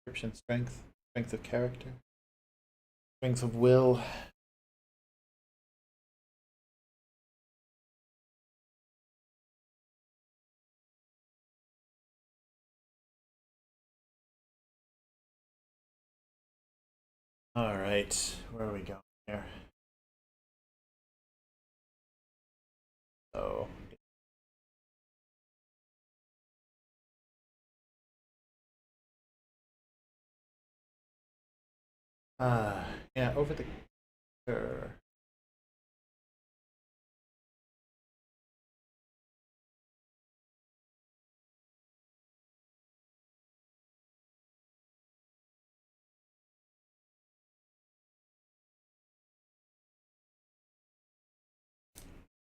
Description: strength, strength of character, strength of will. All right, where are we going here? So, uh, yeah, over the counter.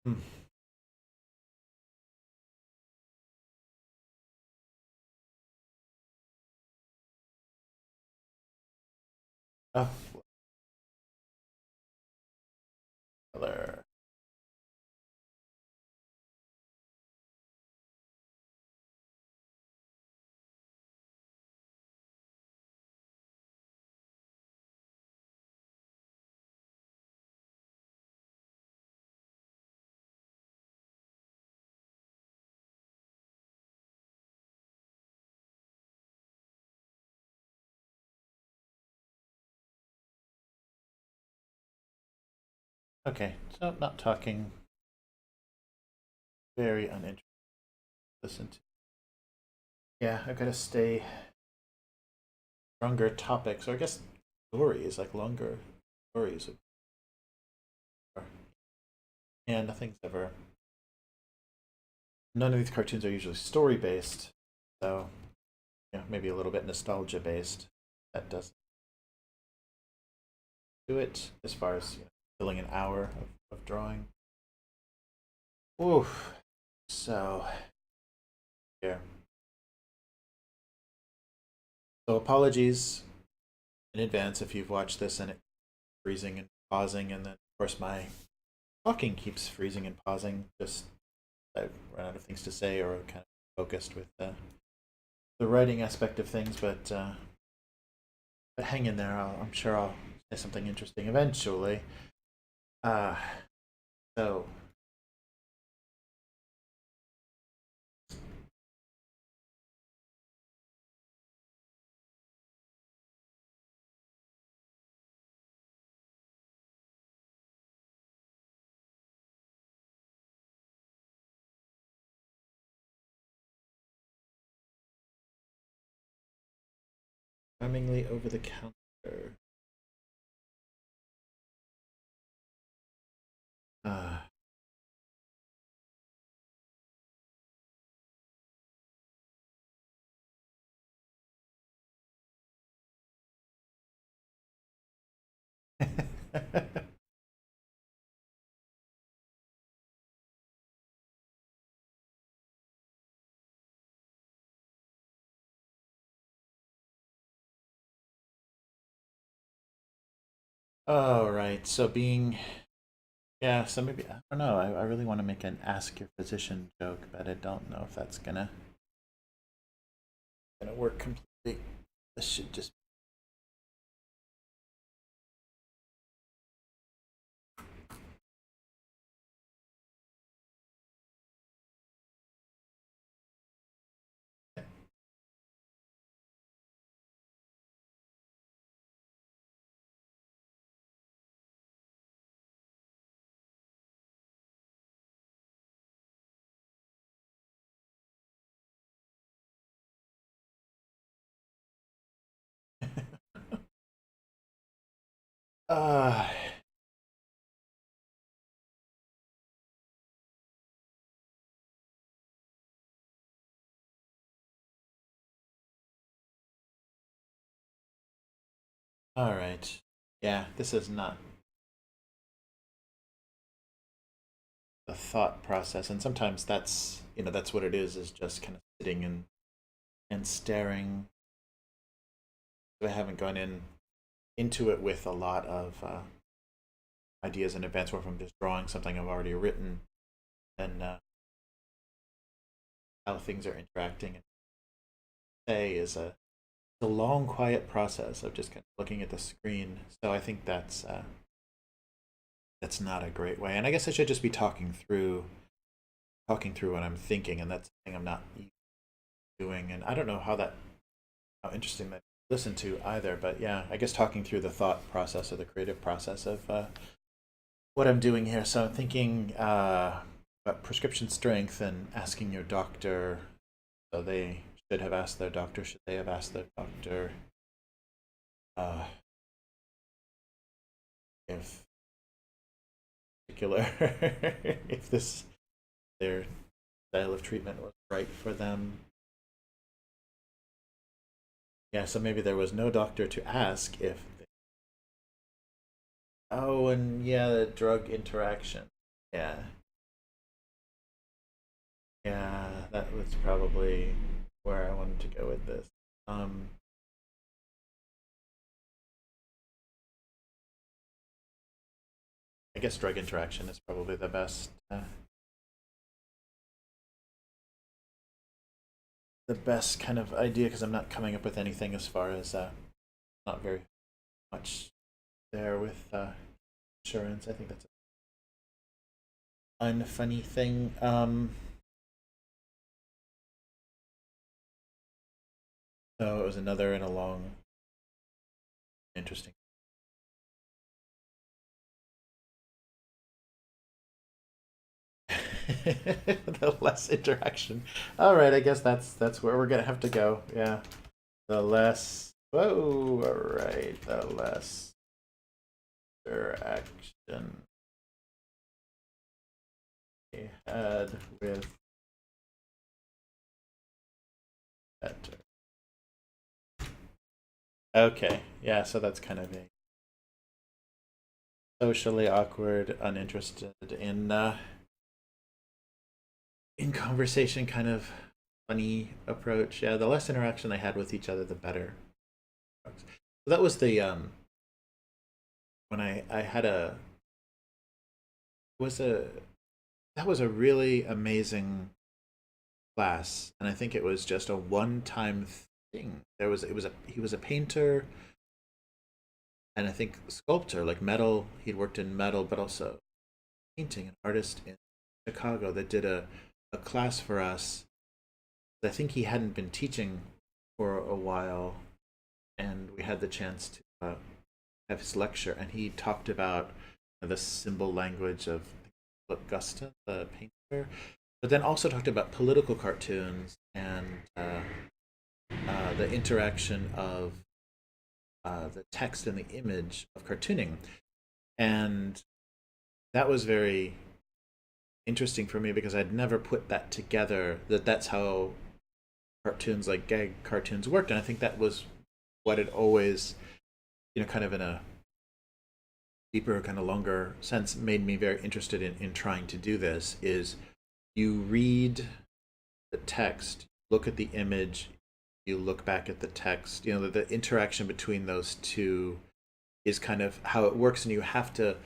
Hmm. Oh, color. Okay, so not talking. Very uninteresting. Listen to. Yeah, I've got to stay stronger topics, or I guess stories, like longer stories. Yeah, nothing's ever. None of these cartoons are usually story based, so yeah, maybe a little bit nostalgia based. That does do it as far as filling an hour of drawing. Oof. So here. So apologies in advance if you've watched this and it's freezing and pausing, and then of course my talking keeps freezing and pausing. Just I've run out of things to say or kind of focused with the writing aspect of things, but hang in there. I'm sure I'll say something interesting eventually. Uh, so charmingly over the counter. Uh, All right. So being, yeah. So maybe I don't know. I really want to make an ask your physician joke, but I don't know if that's gonna work completely. This should just. uh, all right. Yeah, this is not the thought process, and sometimes that's what it is just kind of sitting and staring. I haven't gone into it with a lot of ideas in advance, or if I'm just drawing something I've already written, and how things are interacting. And say is a long, quiet process of just kind of looking at the screen. So I think that's not a great way. And I guess I should just be talking through what I'm thinking, and that's something I'm not doing. And I don't know how interesting that listen to either. But yeah, I guess talking through the thought process or the creative process of what I'm doing here. So I'm thinking about prescription strength and asking your doctor. So they should have asked their doctor. Should they have asked their doctor uh, if particular if this their style of treatment was right for them? Yeah, so maybe there was no doctor to ask if. Oh, and yeah, the drug interaction. Yeah, yeah, that was probably where I wanted to go with this. Um, I guess drug interaction is probably the best kind of idea because I'm not coming up with anything as far as not very much there with insurance. I think that's an unfunny thing. So it was another in a long, interesting. The less interaction. All right, I guess that's where we're gonna have to go. Yeah, the less. Whoa! All right, the less interaction we had with better. Okay, yeah. So that's kind of a socially awkward, uninterested in conversation, kind of funny approach. Yeah, the less interaction they had with each other, the better. So that was the when I had a was a that was a really amazing class, and I think it was just a one-time thing. He was a painter and I think sculptor, like metal. He'd worked in metal, but also painting, an artist in Chicago that did a class for us. I think he hadn't been teaching for a while, and we had the chance to have his lecture, and he talked about the symbol language of Augusta, the painter, but then also talked about political cartoons and the interaction of the text and the image of cartooning. And that was very interesting for me because I'd never put that together, that's how cartoons, like gag cartoons, worked. And I think that was what it always, kind of in a deeper, kind of longer sense, made me very interested in trying to do this. Is you read the text, look at the image, you look back at the text, the interaction between those two is kind of how it works, and you have to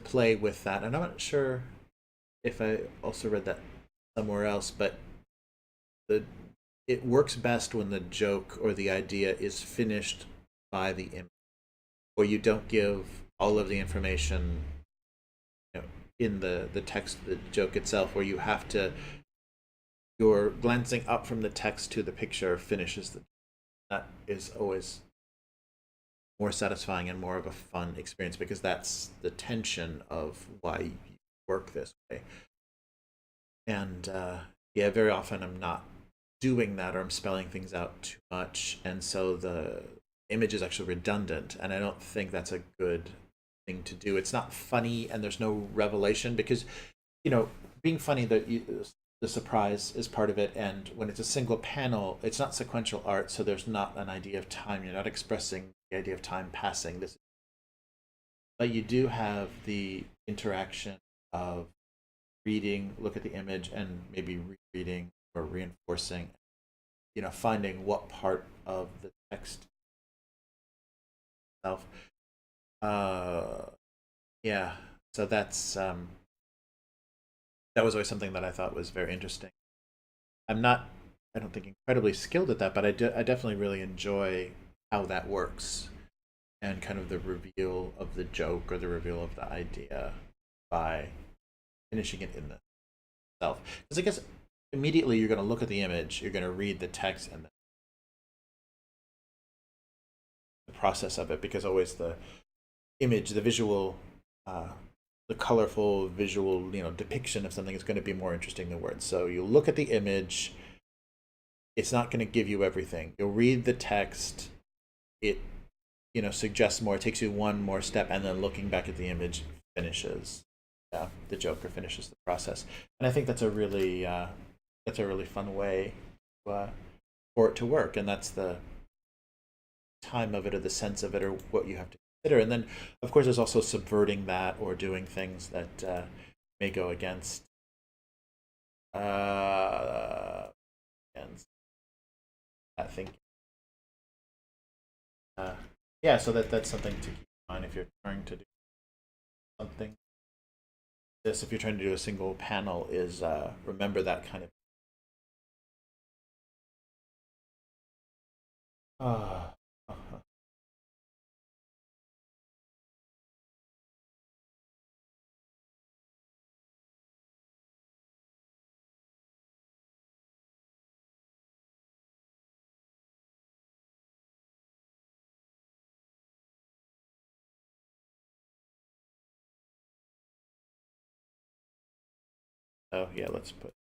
play with that. And I'm not sure if I also read that somewhere else, but it works best when the joke or the idea is finished by the image, or you don't give all of the information in the text, the joke itself, where you have to, you're glancing up from the text to the picture finishes that is always more satisfying and more of a fun experience, because that's the tension of why you work this way. And yeah, very often I'm not doing that, or I'm spelling things out too much, and so the image is actually redundant, and I don't think that's a good thing to do. It's not funny, and there's no revelation, because being funny, the surprise is part of it, and when it's a single panel, it's not sequential art, so there's not an idea of time. You're not expressing the idea of time passing. But you do have the interaction of reading, look at the image, and maybe rereading or reinforcing, finding what part of the text itself. Yeah, so that was always something that I thought was very interesting. I don't think incredibly skilled at that, but I definitely really enjoy how that works, and kind of the reveal of the joke or the reveal of the idea by finishing it in the self. Because I guess immediately you're going to look at the image, you're going to read the text, and the process of it, because always the image, the visual, the colorful visual, depiction of something is going to be more interesting than words. So you look at the image, it's not going to give you everything. You'll read the text, it suggests more, it takes you one more step, and then looking back at the image finishes the joke, or finishes the process. And I think that's a really fun way for it to work, and that's the time of it, or the sense of it, or what you have to consider. And then of course there's also subverting that, or doing things that may go against that thinking. Yeah, so that's something to keep in mind if you're trying to do something. If you're trying to do a single panel, is remember that kind of. Uh, oh yeah, let's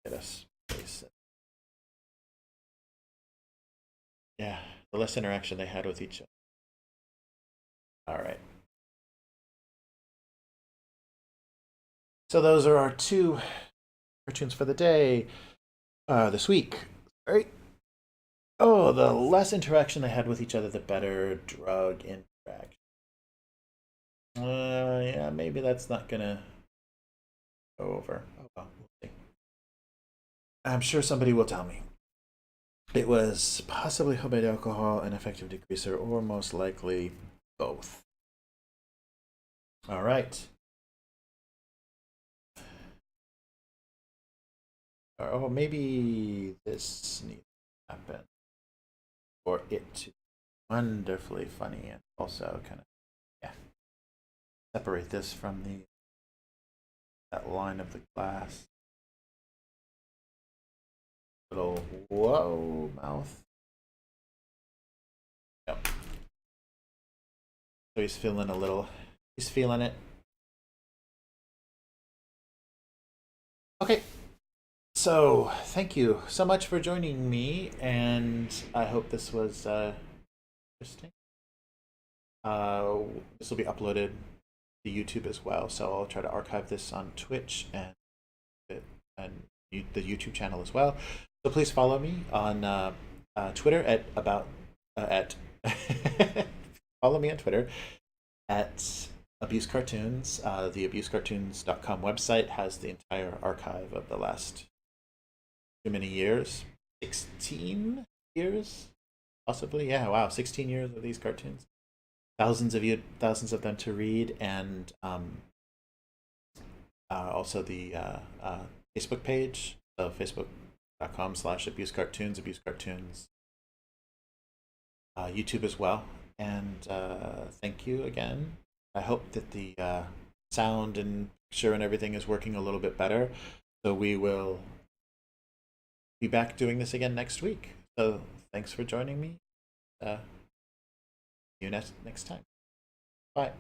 get a space. Yeah, the less interaction they had with each other. All right. So those are our two cartoons for the day this week. All right. Oh, the less interaction they had with each other, the better drug interaction. Yeah, maybe that's not gonna go over. Oh well, we'll see. I'm sure somebody will tell me. It was possibly homemade alcohol, an effective degreaser, or most likely both. All right. Oh, maybe this needs to happen for it to be wonderfully funny and also kind of, yeah, separate this from the that line of the glass. Little whoa mouth. Yep. So he's feeling a little. He's feeling it. Okay. So thank you so much for joining me, and I hope this was interesting. Uh, this will be uploaded to YouTube as well, so I'll try to archive this on Twitch and the YouTube channel as well. So please follow me on Twitter at follow me on Twitter at Abuse Cartoons. The abusecartoons.com website has the entire archive of the last too many years, 16 years possibly. Yeah, wow, 16 years of these cartoons, thousands of them to read, and also the Facebook page, so facebook.com/abuse cartoons, abuse cartoons, YouTube as well. And thank you again. I hope that the sound and picture and everything is working a little bit better. So we will be back doing this again next week. So thanks for joining me. See you next time. Bye.